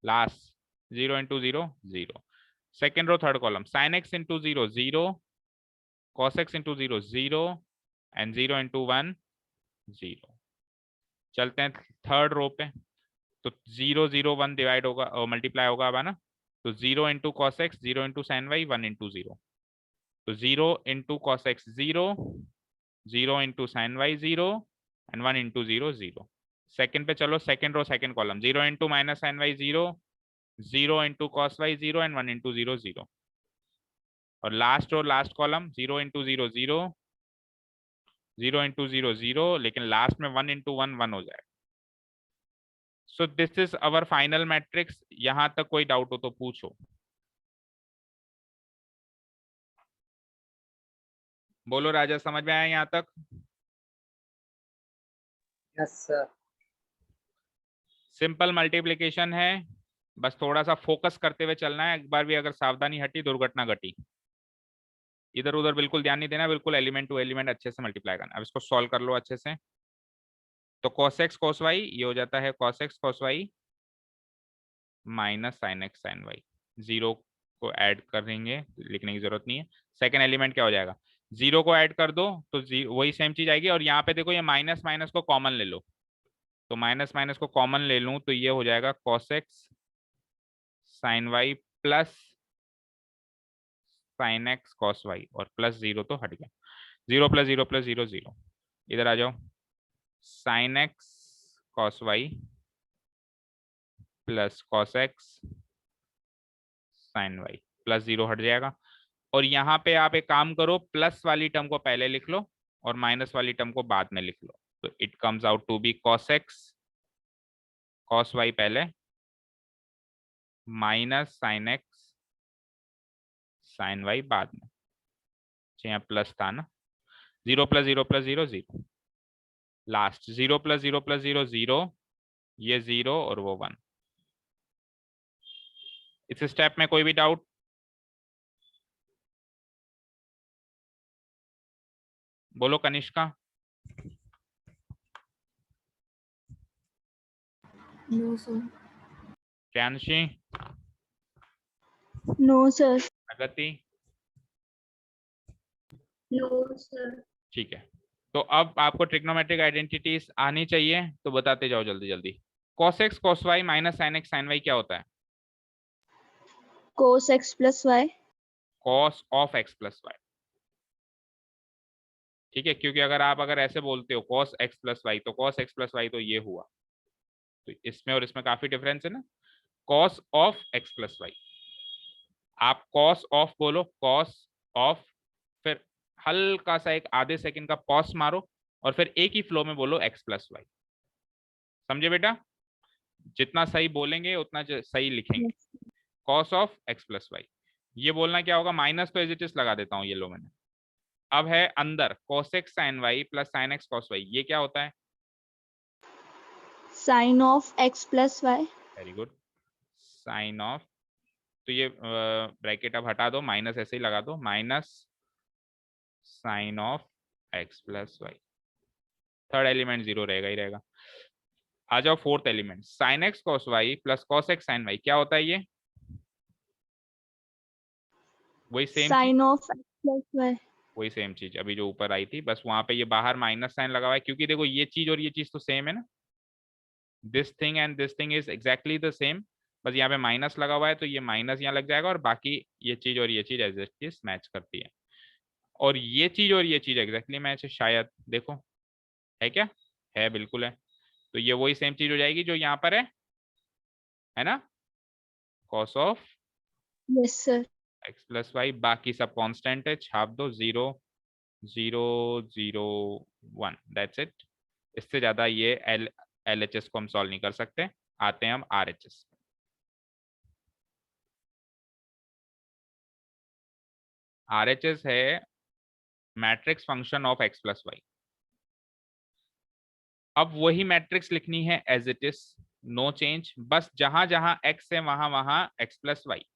last 0 into 0 0। Second row third column, sine x into 0 0, cos x into 0 0, and 0 into 1 0। चलते हैं third row पे, तो 0 0 1 divide होगा और multiply होगा अब, है ना? तो 0 into cos x, 0 into sine y, 1 into 0। तो 0 into cos x 0, 0 into sine y 0, and 1 into 0 0। Second पे चलो, second row second column, 0 into minus sine y 0, 0 into cos y 0, and 1 into 0 0। और last row last column, 0 into 0 0, 0 into 0 0, लेकिन last में 1 into 1 1 हो जाएगा। So this is our final matrix. यहां तक कोई डाउट हो तो पूछो। बोलो राजा, समझ में आया यहाँ तक? Yes sir. सिंपल मल्टीप्लिकेशन है, बस थोड़ा सा फोकस करते हुए चलना है। एक बार भी अगर सावधानी हटी, दुर्घटना घटी। इधर उधर बिल्कुल ध्यान नहीं देना, बिल्कुल एलिमेंट टू एलिमेंट अच्छे से मल्टीप्लाई करना। अब इसको सॉल्व कर लो अच्छे से। तो cos x cos y ये हो जाता है cos x cos y minus sine x sine y. 0 को ऐड करेंगे, लिखने की जरूरत नहीं है। सेकेंड एलिमेंट क्या हो जाएगा? 0 को ऐड कर दो तो वही सेम चीज आएगी। और यहाँ पे देखो, ये माइनस माइनस को कॉमन ले लो, तो माइनस माइनस को कॉमन ले लूं तो ये हो जाएगा cos x sine y plus sine x cos y, और प्लस 0 तो हट गया। 0 प्लस 0 प्लस 0 0। इधर आ जाओ, sine x cos y plus cos x sine y, plus 0 हट जाएगा। और यहाँ पे आप एक काम करो, प्लस वाली टर्म को पहले लिख लो और माइनस वाली टर्म को बाद में लिख लो। तो it comes out to be cos x cos y पहले, minus sine x sine y बाद में। यहाँ प्लस था ना, 0 plus 0 plus 0 0, last 0 plus 0 plus 0 0, ये 0 और वो 1। इस स्टेप में कोई भी डाउट? बोलो Kanishka. No sir. Priyanshi, no sir. Pragati, No, sir. ठीक है। तो अब आपको ट्रिग्नोमेट्रिक आइडेंटिटीज आनी चाहिए, तो बताते जाओ जल्दी जल्दी। cos x cos y minus sin x sin y क्या होता है? cos x plus y. cos of x plus y, ठीक है, क्योंकि अगर ऐसे बोलते हो cos x प्लस वाई, तो cos x प्लस वाई तो ये हुआ, तो इसमें और इसमें काफी डिफरेंस है ना। cos of x plus y, आप cos ऑफ बोलो, cos ऑफ, फिर हल्का सा एक आधे सेकंड का पॉज मारो और फिर एक ही फ्लो में बोलो x प्लस वाई। समझे बेटा, जितना सही बोलेंगे उतना सही लिखेंगे। Yes. cos of x plus y, ये बोलना क्या होगा, माइनस तो एज इट इज लगा देता हूँ ये लो मैंने। अब है अंदर cos x sin y plus sin x cos y, ये क्या होता है, Sin of x plus y. Very good, sine of, तो ये ब्रैकेट अब हटा दो, माइनस ऐसे ही लगा दो, minus sine of x plus y, third element zero रहेगा ही रहेगा। आ जाओ fourth element, sine x cos y plus cos x sine y, क्या होता है ये, वही सेम चीज, Sin of x plus y. वही सेम चीज अभी जो ऊपर आई थी, बस वहां पे ये बाहर माइनस साइन लगा हुआ है, क्योंकि देखो ये चीज और ये चीज तो सेम है ना, this thing and this thing is exactly the same, बस यहाँ पे माइनस लगा हुआ है तो ये माइनस यहाँ लग जाएगा, और बाकी ये चीज और ये चीज एज इट इज मैच करती है, और ये चीज और ये चीज एग्जैक्टली मैच है शायद, देखो है क्या, है बिल्कुल है, तो ये वही सेम चीज हो जाएगी जो यहाँ पर है ना, cos of Yes, sir. X plus y, बाकी सब कांस्टेंट है, छाप दो, 0 0 0 1, दैट्स इट। इससे ज्यादा ये एल एच एस को हम सॉल्व नहीं कर सकते। आते हैं हम R H S. R H S है matrix function of x plus y. अब वही मैट्रिक्स लिखनी है as it is, no change, बस जहां जहां एक्स है वहां वहां एक्स प्लस वाई।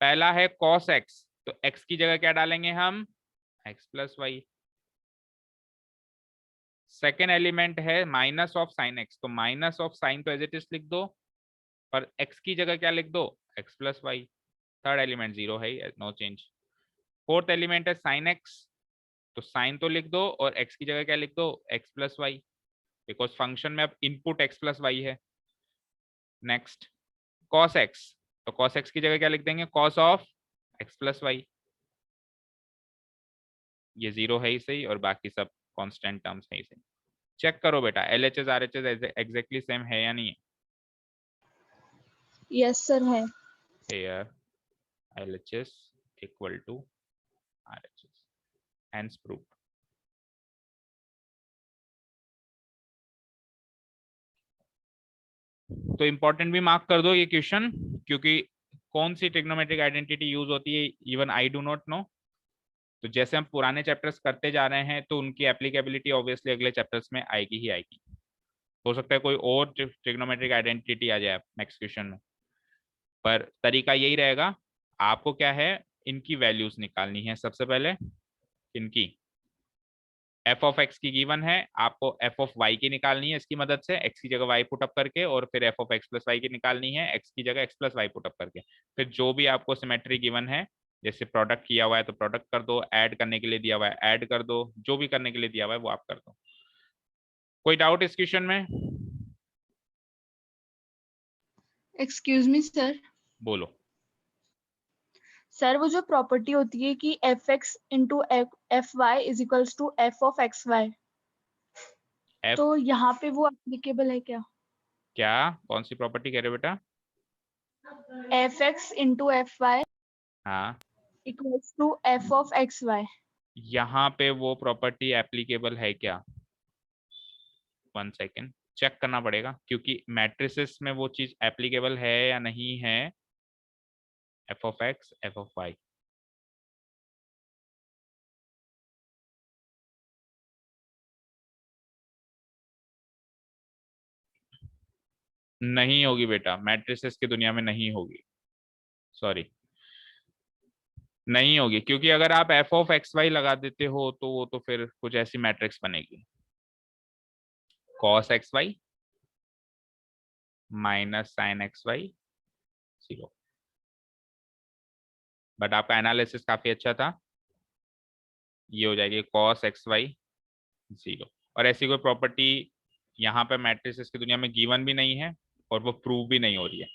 पहला है कॉस एक्स, तो एक्स की जगह क्या डालेंगे हम, x plus y. Second element है माइनस ऑफ साइन एक्स, तो माइनस ऑफ साइन तो एज इट इज लिख दो, पर एक्स की जगह क्या लिख दो, x plus y. Third element zero है, नो चेंज। फोर्थ एलिमेंट है साइन एक्स, तो साइन तो लिख दो और एक्स की जगह क्या लिख दो, x plus y, because function में अब इनपुट एक्स प्लस वाई है। नेक्स्ट कॉस एक्स, तो कॉस एक्स की जगह क्या लिख देंगे, cos of x plus y, ये जीरो है ही सही, और बाकी सब कांस्टेंट टर्म्स है ही सही। चेक करो बेटा, L H S R H S exactly same है या नहीं है। Yes, sir. है. Here LHS equal to RHS, hence proved। तो इंपॉर्टेंट भी मार्क कर दो ये क्वेश्चन, क्योंकि कौन सी ट्रिग्नोमेट्रिक आइडेंटिटी यूज होती है even I do not know. तो जैसे हम पुराने चैप्टर्स करते जा रहे हैं तो उनकी एप्लीकेबिलिटी ऑब्वियसली अगले चैप्टर्स में आएगी ही आएगी। हो सकता है कोई और ट्रिग्नोमेट्रिक आइडेंटिटी आ जाए नेक्स्ट क्वेश्चन में, पर तरीका यही रहेगा, आपको क्या है, इनकी वैल्यूज निकालनी है सबसे पहले। इनकी एफ ऑफ एक्स की गिवन है, आपको एफ ऑफ वाई की निकालनी है इसकी मदद से, एक्स की जगह वाई पुट अप करके, और फिर f of x plus y की निकालनी है, एक्स की जगह x plus y put up करके। फिर जो भी आपको सिमेट्री गिवन है, जैसे प्रोडक्ट किया हुआ है तो प्रोडक्ट कर दो, ऐड करने के लिए दिया हुआ है ऐड कर दो, जो भी करने के लिए दिया हुआ है वो आप कर दो। कोई डाउट इस क्वेश्चन में, Excuse me, sir. बोलो। सर वो जो प्रॉपर्टी होती है कि f x into f y is equals to f of x y, f तो यहाँ पे वो एप्लीकेबल है क्या? क्या, कौन सी प्रॉपर्टी कह रहे हो बेटा। F x into f y हाँ, equals to f of x y. यहाँ पे वो प्रॉपर्टी एप्लीकेबल है क्या, 1 सेकेंड चेक करना पड़ेगा, क्योंकि मैट्रिसेस में वो चीज एप्लीकेबल है या नहीं है, f of x f of y. नहीं होगी बेटा, मैट्रिसेस की दुनिया में नहीं होगी, सॉरी नहीं होगी, क्योंकि अगर आप एफ ऑफ एक्स वाई लगा देते हो तो वो तो फिर कुछ ऐसी मैट्रिक्स बनेगी, cos x y minus sine x y 0। But आपका एनालिसिस काफी अच्छा था, ये हो जाएगी कॉस एक्स वाई 0। और ऐसी कोई प्रॉपर्टी यहाँ पे मैट्रिसेस की दुनिया में गिवन भी नहीं है और वो प्रूव भी नहीं हो रही है,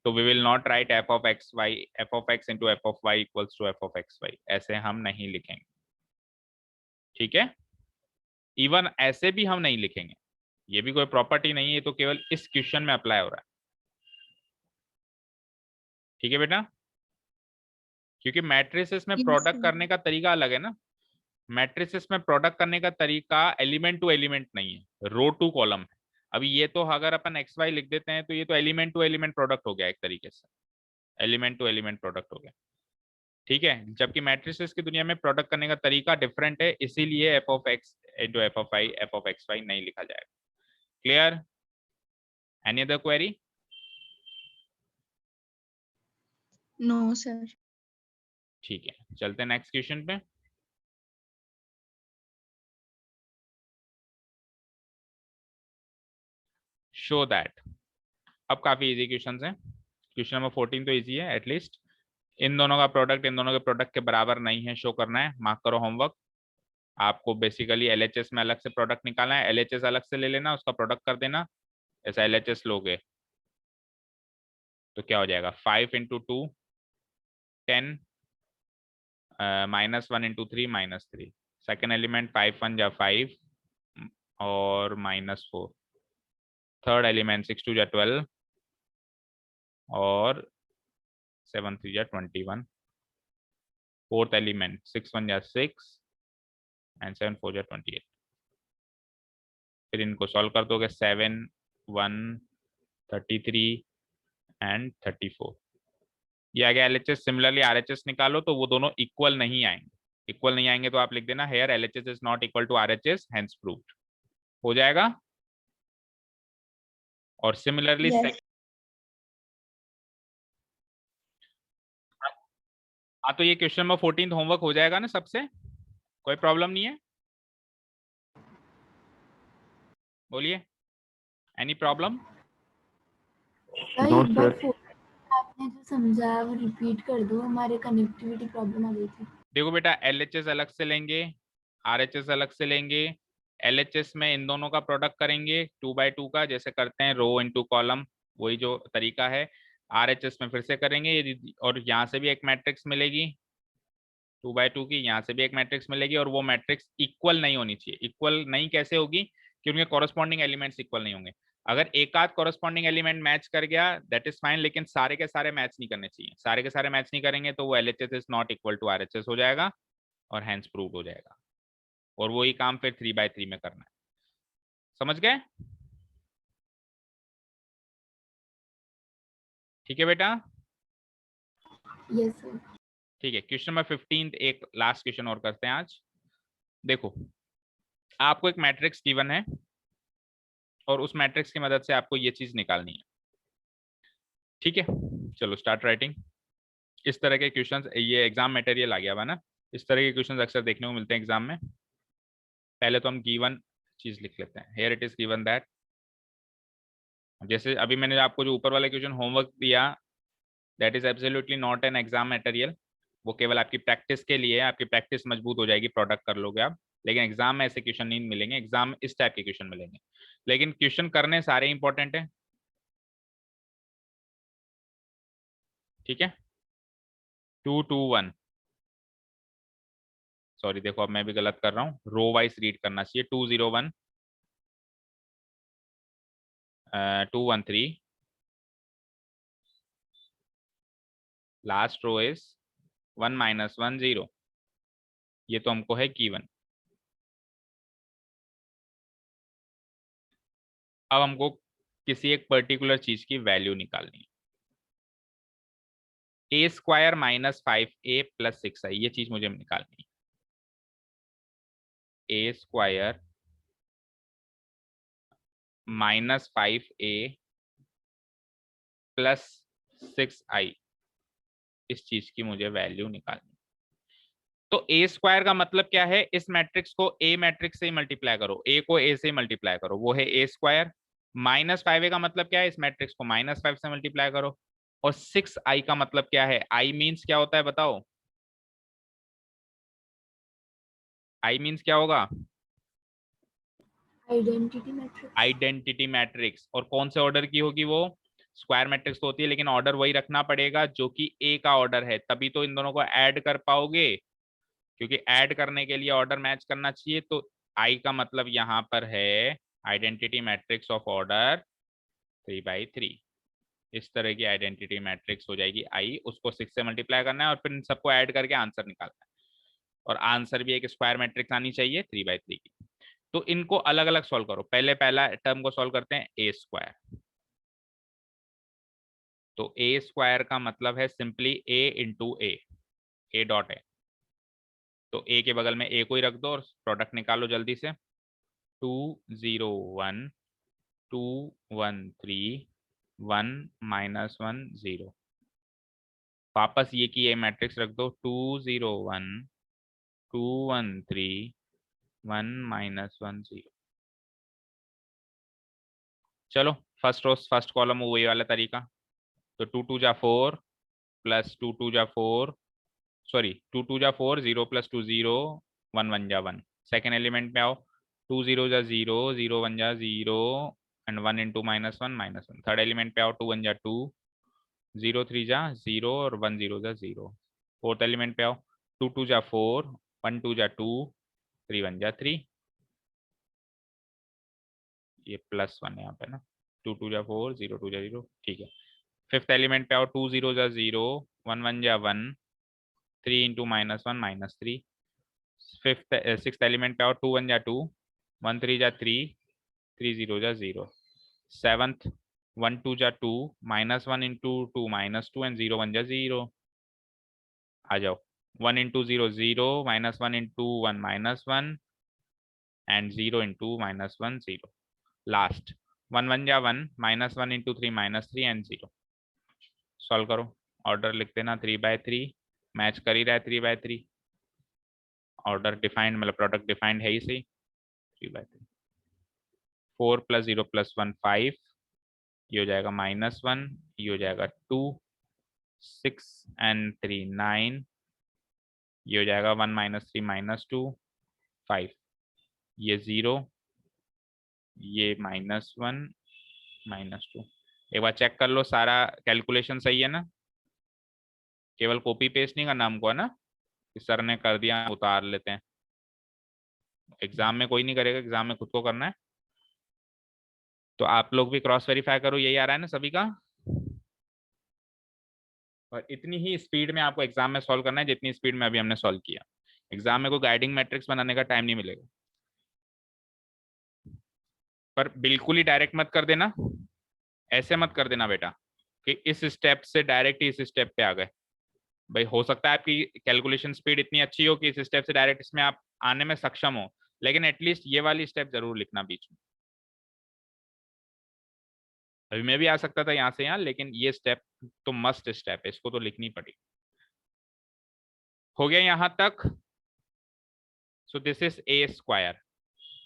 तो we will not write f of x into f of y equals to f of x y, ऐसे हम नहीं लिखेंगे, ठीक है। इवन ऐसे भी हम नहीं लिखेंगे, ये भी कोई प्रॉपर्टी नहीं है, तो केवल इस क्वेश्चन में अप्लाई हो रहा है, ठीक है बेटा। क्योंकि मैट्रिसेस में Yes, प्रोडक्ट sir. करने का तरीका अलग है ना, मैट्रिसेस में प्रोडक्ट करने का तरीका एलिमेंट टू एलिमेंट नहीं है, रो टू कॉलम है। अभी ये तो अगर अपन एक्स वाई लिख देते हैं तो ये तो एलिमेंट टू एलिमेंट प्रोडक्ट हो गया, एक तरीके से एलिमेंट टू एलिमेंट प्रोडक्ट हो गया, ठीक है। जबकि मैट्रिसेस की दुनिया में प्रोडक्ट करने का तरीका डिफरेंट है, इसीलिए f of x into f of I f of x y नहीं लिखा जाएगा। Clear? Any other query? No, sir. ठीक है, चलते हैं नेक्स्ट क्वेश्चन पे। शो दैट, अब काफी इजी क्वेश्चन है। क्वेश्चन नंबर 14 तो इजी है एटलीस्ट। इन दोनों का प्रोडक्ट इन दोनों के प्रोडक्ट के बराबर नहीं है, शो करना है। मार्क करो होमवर्क। आपको बेसिकली एलएचएस में अलग से प्रोडक्ट निकालना है, एलएचएस अलग से ले लेना, उसका प्रोडक्ट कर देना। ऐसा एलएचएस लोगे तो क्या हो जाएगा, 5 इंटू 2 10 -1 इंटू 3 -3। सेकेंड एलिमेंट 5 1 जा 5 और -4। थर्ड एलिमेंट 6 2 जा 12 और 7 3 जा 21। फोर्थ एलिमेंट 6 1 जा 6 एंड 7 4 जा 28। फिर इनको सॉल्व कर दोगे, 7 1 33 एंड 34। ये आ गया एलएचएस। सिमिलरली आरएचएस निकालो तो वो दोनों इक्वल नहीं आएंगे, इक्वल नहीं आएंगे तो आप लिख देना here LHS is not equal to RHS, hence proved हो जाएगा। और सिमिलरली Yes. हाँ, तो ये क्वेश्चन नंबर 14 होमवर्क हो जाएगा ना सबसे, कोई प्रॉब्लम नहीं है? बोलिए, एनी प्रॉब्लम? एक बार आपने जो समझाया वो रिपीट कर दो, हमारे कनेक्टिविटी प्रॉब्लम आ गई थी। देखो बेटा, एलएचएस अलग से लेंगे, आरएचएस अलग से लेंगे। एलएचएस में इन दोनों का प्रोडक्ट करेंगे 2 बाय 2 का, जैसे करते हैं रो इनटू कॉलम, वही जो तरीका है। आरएचएस में फिर से करेंगे, और यहाँ से भी एक मैट्रिक्स मिलेगी 2 बाय 2 की, यहाँ से भी एक मैट्रिक्स मिलेगी, और वो मैट्रिक्स इक्वल नहीं होनी चाहिए। इक्वल नहीं कैसे होगी कि उनके कॉरस्पॉन्डिंग एलिमेंट्स इक्वल नहीं होंगे। अगर एक आध कॉरस्पॉन्डिंग एलिमेंट मैच कर गया दैट इज फाइन, लेकिन सारे के सारे मैच नहीं करने चाहिए। सारे के सारे मैच नहीं करेंगे तो वो LHS is not equal to RHS हो जाएगा और हैंस प्रूव हो जाएगा। और वही काम फिर 3 बाय 3 में करना है। समझ गए? ठीक है बेटा? Yes sir. ठीक है, क्वेश्चन नंबर 15 एक लास्ट क्वेश्चन और करते हैं आज। देखो, आपको एक मैट्रिक्स गिवन है और उस मैट्रिक्स की मदद से आपको ये चीज निकालनी है, ठीक है। चलो स्टार्ट राइटिंग। इस तरह के क्वेश्चंस, ये एग्जाम मटेरियल आ गया हुआ ना, इस तरह के क्वेश्चंस अक्सर देखने को मिलते हैं एग्जाम में। पहले तो हम गिवन चीज लिख लेते हैं, here it is given that. जैसे अभी मैंने आपको जो ऊपर वाला क्वेश्चन होमवर्क दिया, that is absolutely not an exam material. वो केवल आपकी प्रैक्टिस के लिए है, आपकी प्रैक्टिस मजबूत हो जाएगी, प्रोडक्ट कर लोगे आप। लेकिन एग्जाम में ऐसे क्वेश्चन नहीं मिलेंगे, एग्जाम में इस टाइप के क्वेश्चन मिलेंगे। लेकिन क्वेश्चन करने सारे इंपॉर्टेंट है, ठीक है। 2 2 1, सॉरी देखो अब मैं भी गलत कर रहा हूँ, रो वाइज रीड करना चाहिए। 2 0 1 2 1 3, लास्ट रो इज 1 -1 0। ये तो हमको है गिवन। अब हमको किसी एक पर्टिकुलर चीज की वैल्यू निकालनी है। ए स्क्वायर -5a + 6i, ये चीज मुझे निकालनी है। ए स्क्वायर -5a + 6i, इस चीज की मुझे वैल्यू निकालनी। तो ए स्क्वायर का मतलब क्या है, इस मैट्रिक्स को ए मैट्रिक्स से ही मल्टीप्लाई करो, ए को ए से मल्टीप्लाई करो, वो है ए स्क्वायर। -5a का मतलब क्या है, इस मैट्रिक्स को -5 से मल्टीप्लाई करो। और 6i का मतलब क्या है, i मीन्स क्या होता है बताओ, i मीन्स क्या होगा, आइडेंटिटी मैट्रिक्स। Identity matrix. और कौन से ऑर्डर की होगी वो, स्क्वायर मैट्रिक्स तो होती है लेकिन ऑर्डर वही रखना पड़ेगा जो कि ए का ऑर्डर है, तभी तो इन दोनों को ऐड कर पाओगे, क्योंकि ऐड करने के लिए ऑर्डर मैच करना चाहिए। तो आई का मतलब यहाँ पर है आइडेंटिटी मैट्रिक्स ऑफ ऑर्डर 3/3। इस तरह की आइडेंटिटी मैट्रिक्स हो जाएगी आई, उसको 6 से मल्टीप्लाई करना है और फिर इन सबको ऐड करके आंसर निकालना है, और आंसर भी एक स्क्वायर मैट्रिक्स आनी चाहिए 3/3 की। तो इनको अलग अलग सॉल्व करो। पहले पहला टर्म को सॉल्व करते हैं, ए स्क्वायर। तो ए स्क्वायर का मतलब है सिंपली ए इंटू ए डॉट है, तो ए के बगल में ए को ही रख दो और प्रोडक्ट निकालो जल्दी से। 2 0 1 2 1 3 1 -1 0। वापस ये की ए मैट्रिक्स रख दो, 2 0 1 2 1 3 1 -1 0। चलो फर्स्ट रो फर्स्ट कॉलम वही वाला तरीका। तो 2 2 जा 4 प्लस 2 2 जा 4, सॉरी 2 2 जा 4, 0 + 2 0, 1 1 जा 1। सेकेंड एलिमेंट में आओ, 2 0 जा 0, 0 1 जा 0 एंड 1 × -1 -1। थर्ड एलिमेंट पे आओ, 2 1 जा 2, 0 3 जा 0 और 1 0 जा 0। फोर्थ एलिमेंट पे आओ, 2 2 जा 4, 1 2 जा 2, 3 1 जा 3। ये +1 यहाँ पे ना, 2 2 जा 4, 0 2 जा 0, ठीक है। फिफ्थ एलिमेंट पे आओ, 2 0 जा 0, 1 1 जा 1, 3 × -1 -3। फिफ्थ सिक्स्थ एलिमेंट पे आओ, 2 1 जा 2, 1 3 जा 3, 3 0 जा 0। सेवंथ 1 2 जा 2, -1 × 2 -2 एंड 0 1 जा 0। आ जाओ, 1 × 0 0, -1 × 1 -1 एंड 0 × -1 0। लास्ट 1 1 जा 1, -1 × 3 -3 एंड 0। सॉल्व करो, ऑर्डर लिख देना 3/3, मैच कर ही रहा है 3/3। ऑर्डर डिफाइंड मतलब प्रोडक्ट डिफाइंड है ही सही, 3/3। 4 + 0 + 1 5, ये हो जाएगा -1, ये हो जाएगा 2, 6 एंड 3 9, ये हो जाएगा 1 -3 -2 5, ये 0, ये -1 -2। एक बार चेक कर लो सारा कैलकुलेशन सही है ना, केवल कॉपी पेस्ट नहीं करना हमको है ना, कि सर ने कर दिया उतार लेते हैं। एग्जाम में कोई नहीं करेगा, एग्जाम में खुद को करना है। तो आप लोग भी क्रॉस वेरीफाई करो, यही आ रहा है ना सभी का। और इतनी ही स्पीड में आपको एग्जाम में सॉल्व करना है जितनी स्पीड में अभी हमने सॉल्व किया। एग्जाम में कोई गाइडिंग मैट्रिक्स बनाने का टाइम नहीं मिलेगा। पर बिल्कुल ही डायरेक्ट मत कर देना, ऐसे मत कर देना बेटा कि इस स्टेप से डायरेक्ट इस स्टेप पे आ गए। भाई हो सकता है आपकी कैलकुलेशन स्पीड इतनी अच्छी हो कि इस स्टेप से डायरेक्ट इसमें आप आने में सक्षम हो, लेकिन एटलीस्ट ये वाली स्टेप जरूर लिखना बीच में। अभी मैं भी आ सकता था यहाँ से यहाँ, लेकिन ये स्टेप तो मस्ट स्टेप है, इसको तो लिखनी पड़ी। हो गया यहाँ तक। So this is a square.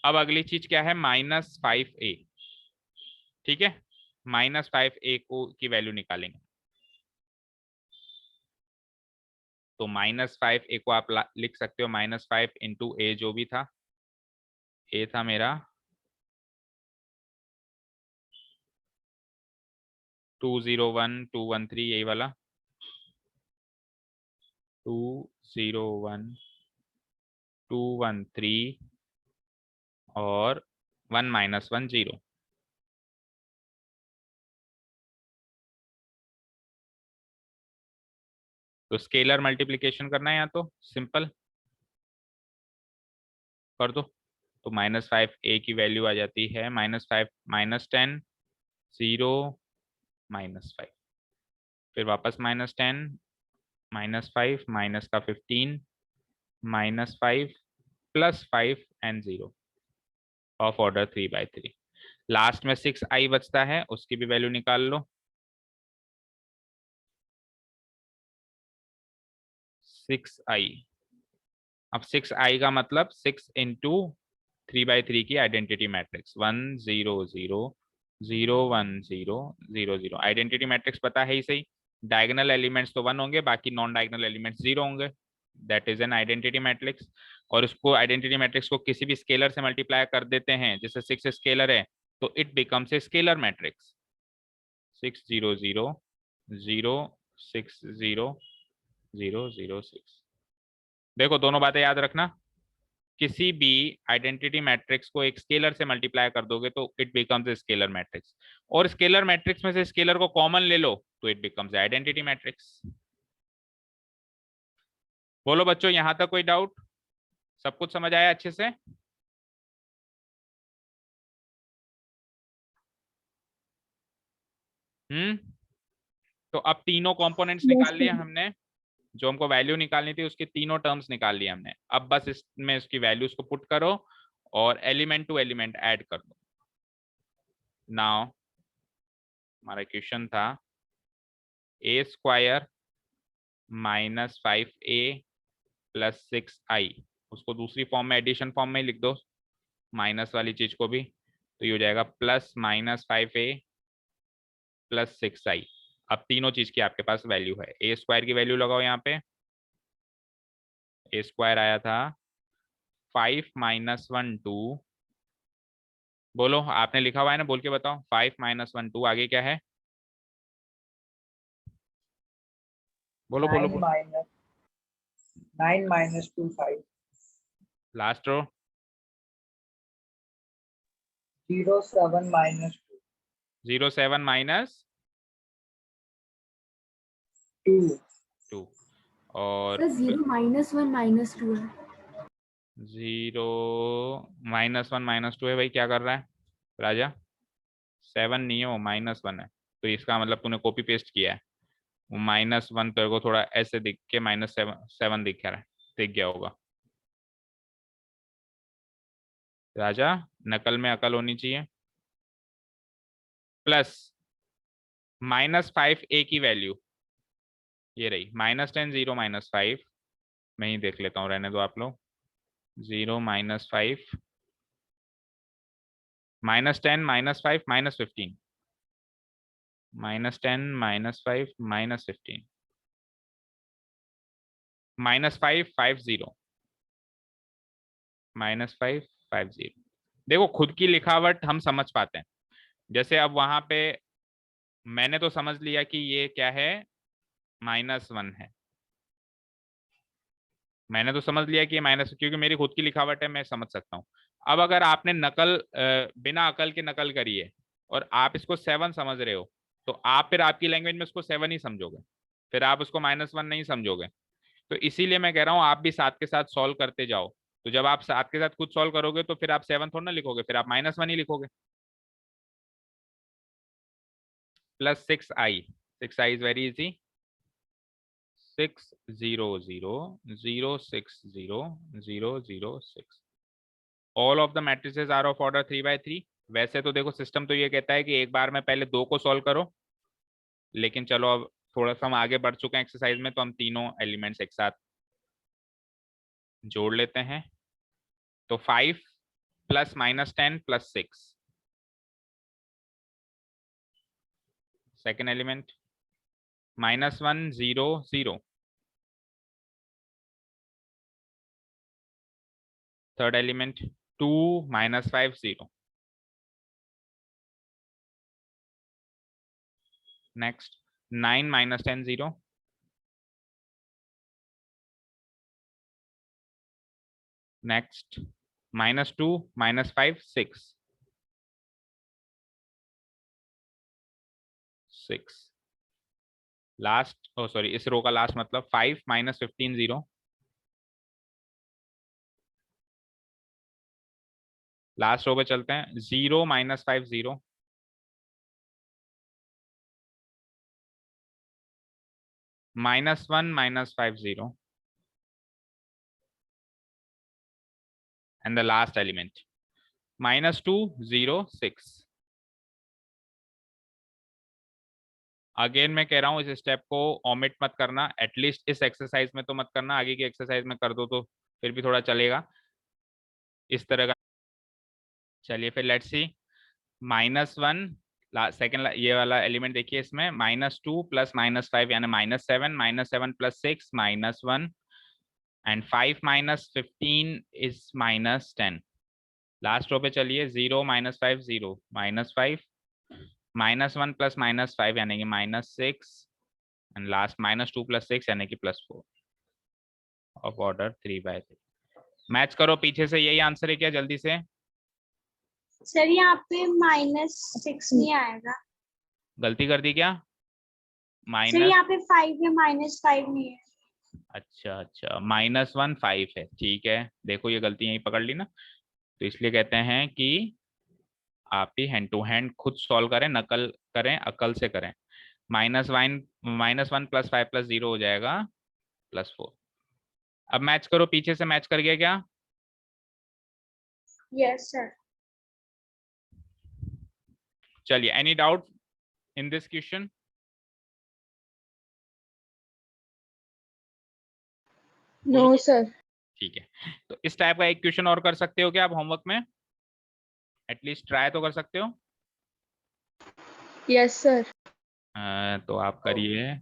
अब अगली चीज क्या है, -5a। ठीक है, -5a को की वैल्यू निकालेंगे। तो -5a को आप लिख सकते हो -5 × a, जो भी था। a था मेरा 2 0 1 2 1 3, यही वाला 2 0 1 2 1 3 और 1 -1 0। तो स्केलर मल्टीप्लिकेशन करना है यहाँ, तो सिंपल कर दो। तो -5a की वैल्यू आ जाती है -5 -10 0 -5, फिर वापस -10 -5 माइनस का 15 -5 +5 एंड 0 ऑफ ऑर्डर 3/3। लास्ट में 6i बचता है, उसकी भी वैल्यू निकाल लो। 6i। अब 6i का मतलब 6 × 3/3 की आइडेंटिटी मैट्रिक्स 1 0 0 0 1 0 0 0। आइडेंटिटी मैट्रिक्स पता है ही सही, डायगोनल एलिमेंट्स तो 1 होंगे, बाकी नॉन डायगोनल एलिमेंट्स 0 होंगे। That is an identity matrix. और उसको आइडेंटिटी मैट्रिक्स को किसी भी स्केलर से मल्टीप्लाई कर देते हैं, जैसे 6 स्केलर है तो it becomes a scalar matrix. 600 देखो दोनों बातें याद रखना, किसी भी आइडेंटिटी मैट्रिक्स को एक स्केलर से मल्टीप्लाई कर दोगे तो it becomes a scalar matrix, और स्केलर मैट्रिक्स में से स्केलर को कॉमन ले लो तो इट बिकम्स आइडेंटिटी मैट्रिक्स। बोलो बच्चों, यहां तक कोई डाउट? सब कुछ समझ आया अच्छे से? तो अब तीनों कंपोनेंट्स निकाल लिए हमने, जो हमको वैल्यू निकालनी थी उसके तीनों टर्म्स निकाल लिए हमने। अब बस इसमें उसकी वैल्यूज को पुट करो और एलिमेंट टू एलिमेंट ऐड कर दो। नाउ हमारा क्वेश्चन था a² - 5a + 6i, उसको दूसरी फॉर्म में, एडिशन फॉर्म में लिख दो माइनस वाली चीज को भी, तो ये हो जाएगा +-5a + 6i। अब तीनों चीज की आपके पास वैल्यू है। a² की वैल्यू लगाओ यहाँ पे, a² आया था 5 - 1 2। बोलो, आपने लिखा हुआ है ना, बोल के बताओ। 5 - 1 2, आगे क्या है? बोलो बोलो बोलो। 9 - 2 5। Last row 0 7 - 2। 0 7 2। 2 और सर 0 - 1 -2 है। 0 -1 -2 है भाई, क्या कर रहा है राजा? 7 नहीं है वो, -1 है, तो इसका मतलब तूने कॉपी पेस्ट किया है। वो -1 तेरे को थोड़ा ऐसे दिख के -7 दिख रहा है, दिख गया होगा। राजा, नकल में अकल होनी चाहिए। प्लस -5a की वैल्यू ये रही, -10 0 -5। मैं ही देख लेता हूँ, रहने दो आप लोग। 0 -5 -10 -5 -15 -10 -5 -15 -5 50 -5 50। देखो खुद की लिखावट हम समझ पाते हैं। जैसे अब वहां पे मैंने तो समझ लिया कि ये क्या है, -1 है। मैंने तो समझ लिया कि ये माइनस, क्योंकि मेरी खुद की लिखावट है, मैं समझ सकता हूँ। अब अगर आपने नकल बिना अकल के नकल करी है और आप इसको 7 समझ रहे हो, तो आप फिर आपकी लैंग्वेज में उसको 7 ही समझोगे, फिर आप उसको -1 नहीं समझोगे। तो इसीलिए मैं कह रहा हूँ आप भी साथ के साथ सॉल्व करते जाओ। तो जब आप साथ के साथ खुद सॉल्व करोगे तो फिर आप 7 थोड़ा ना लिखोगे, फिर आप -1 ही लिखोगे। +6i, 6i is very easy. 600 060 006। All of the matrices are of order 3 by 3। वैसे तो देखो सिस्टम तो ये कहता है कि एक बार में पहले 2 को सॉल्व करो, लेकिन चलो अब थोड़ा सा हम आगे बढ़ चुके हैं एक्सरसाइज में, तो हम तीनों एलिमेंट्स एक साथ जोड़ लेते हैं। तो 5 + -10 + 6, second element. -1 0 0, third element. 2 -5 0, next. 9 -10 0, next. -2 -5 6 6। Last, oh sorry, इस रो का लास्ट मतलब 5 -15 0, लास्ट रो पे चलते हैं। 0 -5 0, -1 -5 0, and the last element -2 0 6। Again मैं कह रहा हूँ इस स्टेप को ओमिट मत करना, एटलीस्ट इस एक्सरसाइज में तो मत करना, आगे की एक्सरसाइज में कर दो तो फिर भी थोड़ा चलेगा इस तरह का। चलिए फिर लेट्स सी। -1 सेकेंड, ये वाला एलिमेंट देखिए, इसमें -2 + -5 यानी -7, -7 + 6 -1, एंड 5 -15 इज -10। लास्ट रो पे चलिए। 0 -5 0 -5, -1 प्लस -5 यानी कि -6 एंड लास्ट -2 प्लस 6 यानी कि +4 ऑफ ऑर्डर 3/3। मैच करो पीछे से, यही आंसर है क्या? जल्दी से। सर यहाँ पे -6 नहीं आएगा। गलती कर दी क्या? सर माइनस, यहाँ पे 5 है, -5 नहीं है। अच्छा अच्छा, -1 5 है, ठीक है। देखो ये गलती यही पकड़ ली ना, तो इसलिए कहते हैं कि आप ही हैंड टू हैंड खुद सॉल्व करें, नकल करें, अकल से करें। -1 प्लस 5 प्लस 0 हो जाएगा +4। अब मैच करो पीछे से, मैच कर गया क्या? Yes sir. चलिए, any doubt in this question? No sir. ठीक है, तो इस टाइप का एक क्वेश्चन और कर सकते हो क्या आप होमवर्क में? एटलीस्ट ट्राई तो कर सकते हो। Yes sir. तो आप करिए।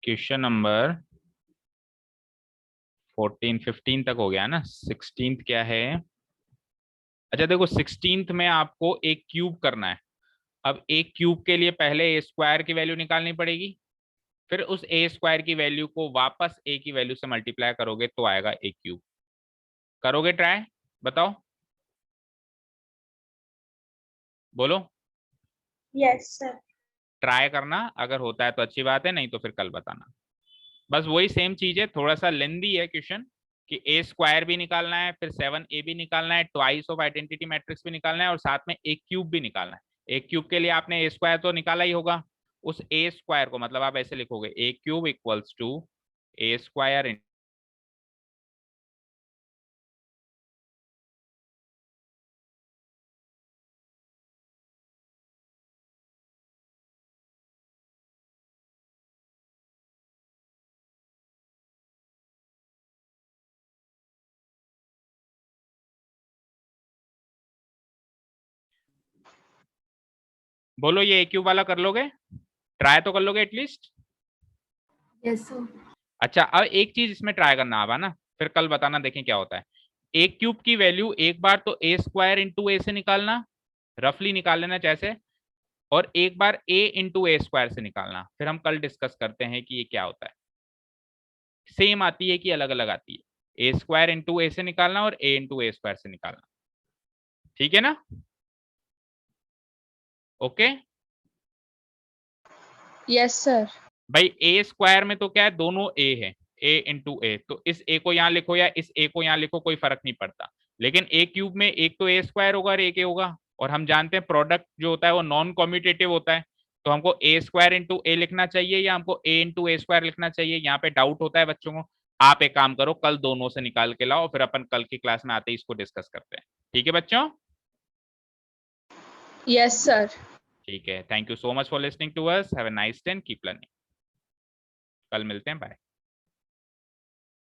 क्वेश्चन नंबर 14 15 तक हो गया ना, 16th क्या है? अच्छा देखो, 16th में आपको एक क्यूब करना है। अब एक क्यूब के लिए पहले ए स्क्वायर की वैल्यू निकालनी पड़ेगी, फिर उस ए स्क्वायर की वैल्यू को वापस ए की वैल्यू से मल्टीप्लाई करोगे तो आएगा ए क्यूब। करोगे ट्राई? बताओ, बोलो। Yes sir. ट्राई करना, अगर होता है तो अच्छी बात है, नहीं तो फिर कल बताना। बस वही सेम चीज है, थोड़ा सा लेंदी है क्वेश्चन, कि ए स्क्वायर भी निकालना है, फिर 7a भी निकालना है, ट्वाइस ऑफ आइडेंटिटी मैट्रिक्स भी निकालना है, और साथ में एक क्यूब भी निकालना है। एक क्यूब के लिए आपने ए स्क्वायर तो निकाला ही होगा, उस ए स्क्वायर को मतलब आप ऐसे लिखोगे, a cube equals to a square. बोलो, ये ए क्यूब वाला कर लोगे? ट्राई तो कर लोगे एटलीस्ट? Yes sir. अच्छा, अब एक चीज इसमें ट्राई करना आवा ना, फिर कल बताना, देखें क्या होता है। ए क्यूब की वैल्यू एक बार तो ए स्क्वायर इंटू ए से निकालना, रफली निकाल लेना जैसे, और एक बार ए इंटू ए स्क्वायर से निकालना, फिर हम कल डिस्कस करते हैं कि ये क्या होता है, सेम आती है कि अलग अलग आती है। ए स्क्वायर इंटू ए से निकालना और ए इंटू ए स्क्वायर से निकालना, ठीक है ना? Okay yes sir. भाई, ए स्क्वायर में तो क्या है, दोनों ए है, ए इंटू ए, तो इस ए को यहाँ लिखो या इस ए को यहाँ लिखो, कोई फर्क नहीं पड़ता। लेकिन ए क्यूब में एक तो ए स्क्वायर होगा और एक ए होगा, और हम जानते हैं प्रोडक्ट जो होता है वो नॉन कॉम्यूटेटिव होता है, तो हमको ए स्क्वायर इंटू ए लिखना चाहिए या हमको ए इंटू ए स्क्वायर लिखना चाहिए, यहाँ पे डाउट होता है बच्चों को। आप एक काम करो, कल दोनों से निकाल के लाओ, फिर अपन कल की क्लास में आते ही इसको डिस्कस करते हैं, ठीक है बच्चों? Yes sir. ठीक है, thank you so much for listening to us, have a nice day, keep learning. कल मिलते हैं, बाय।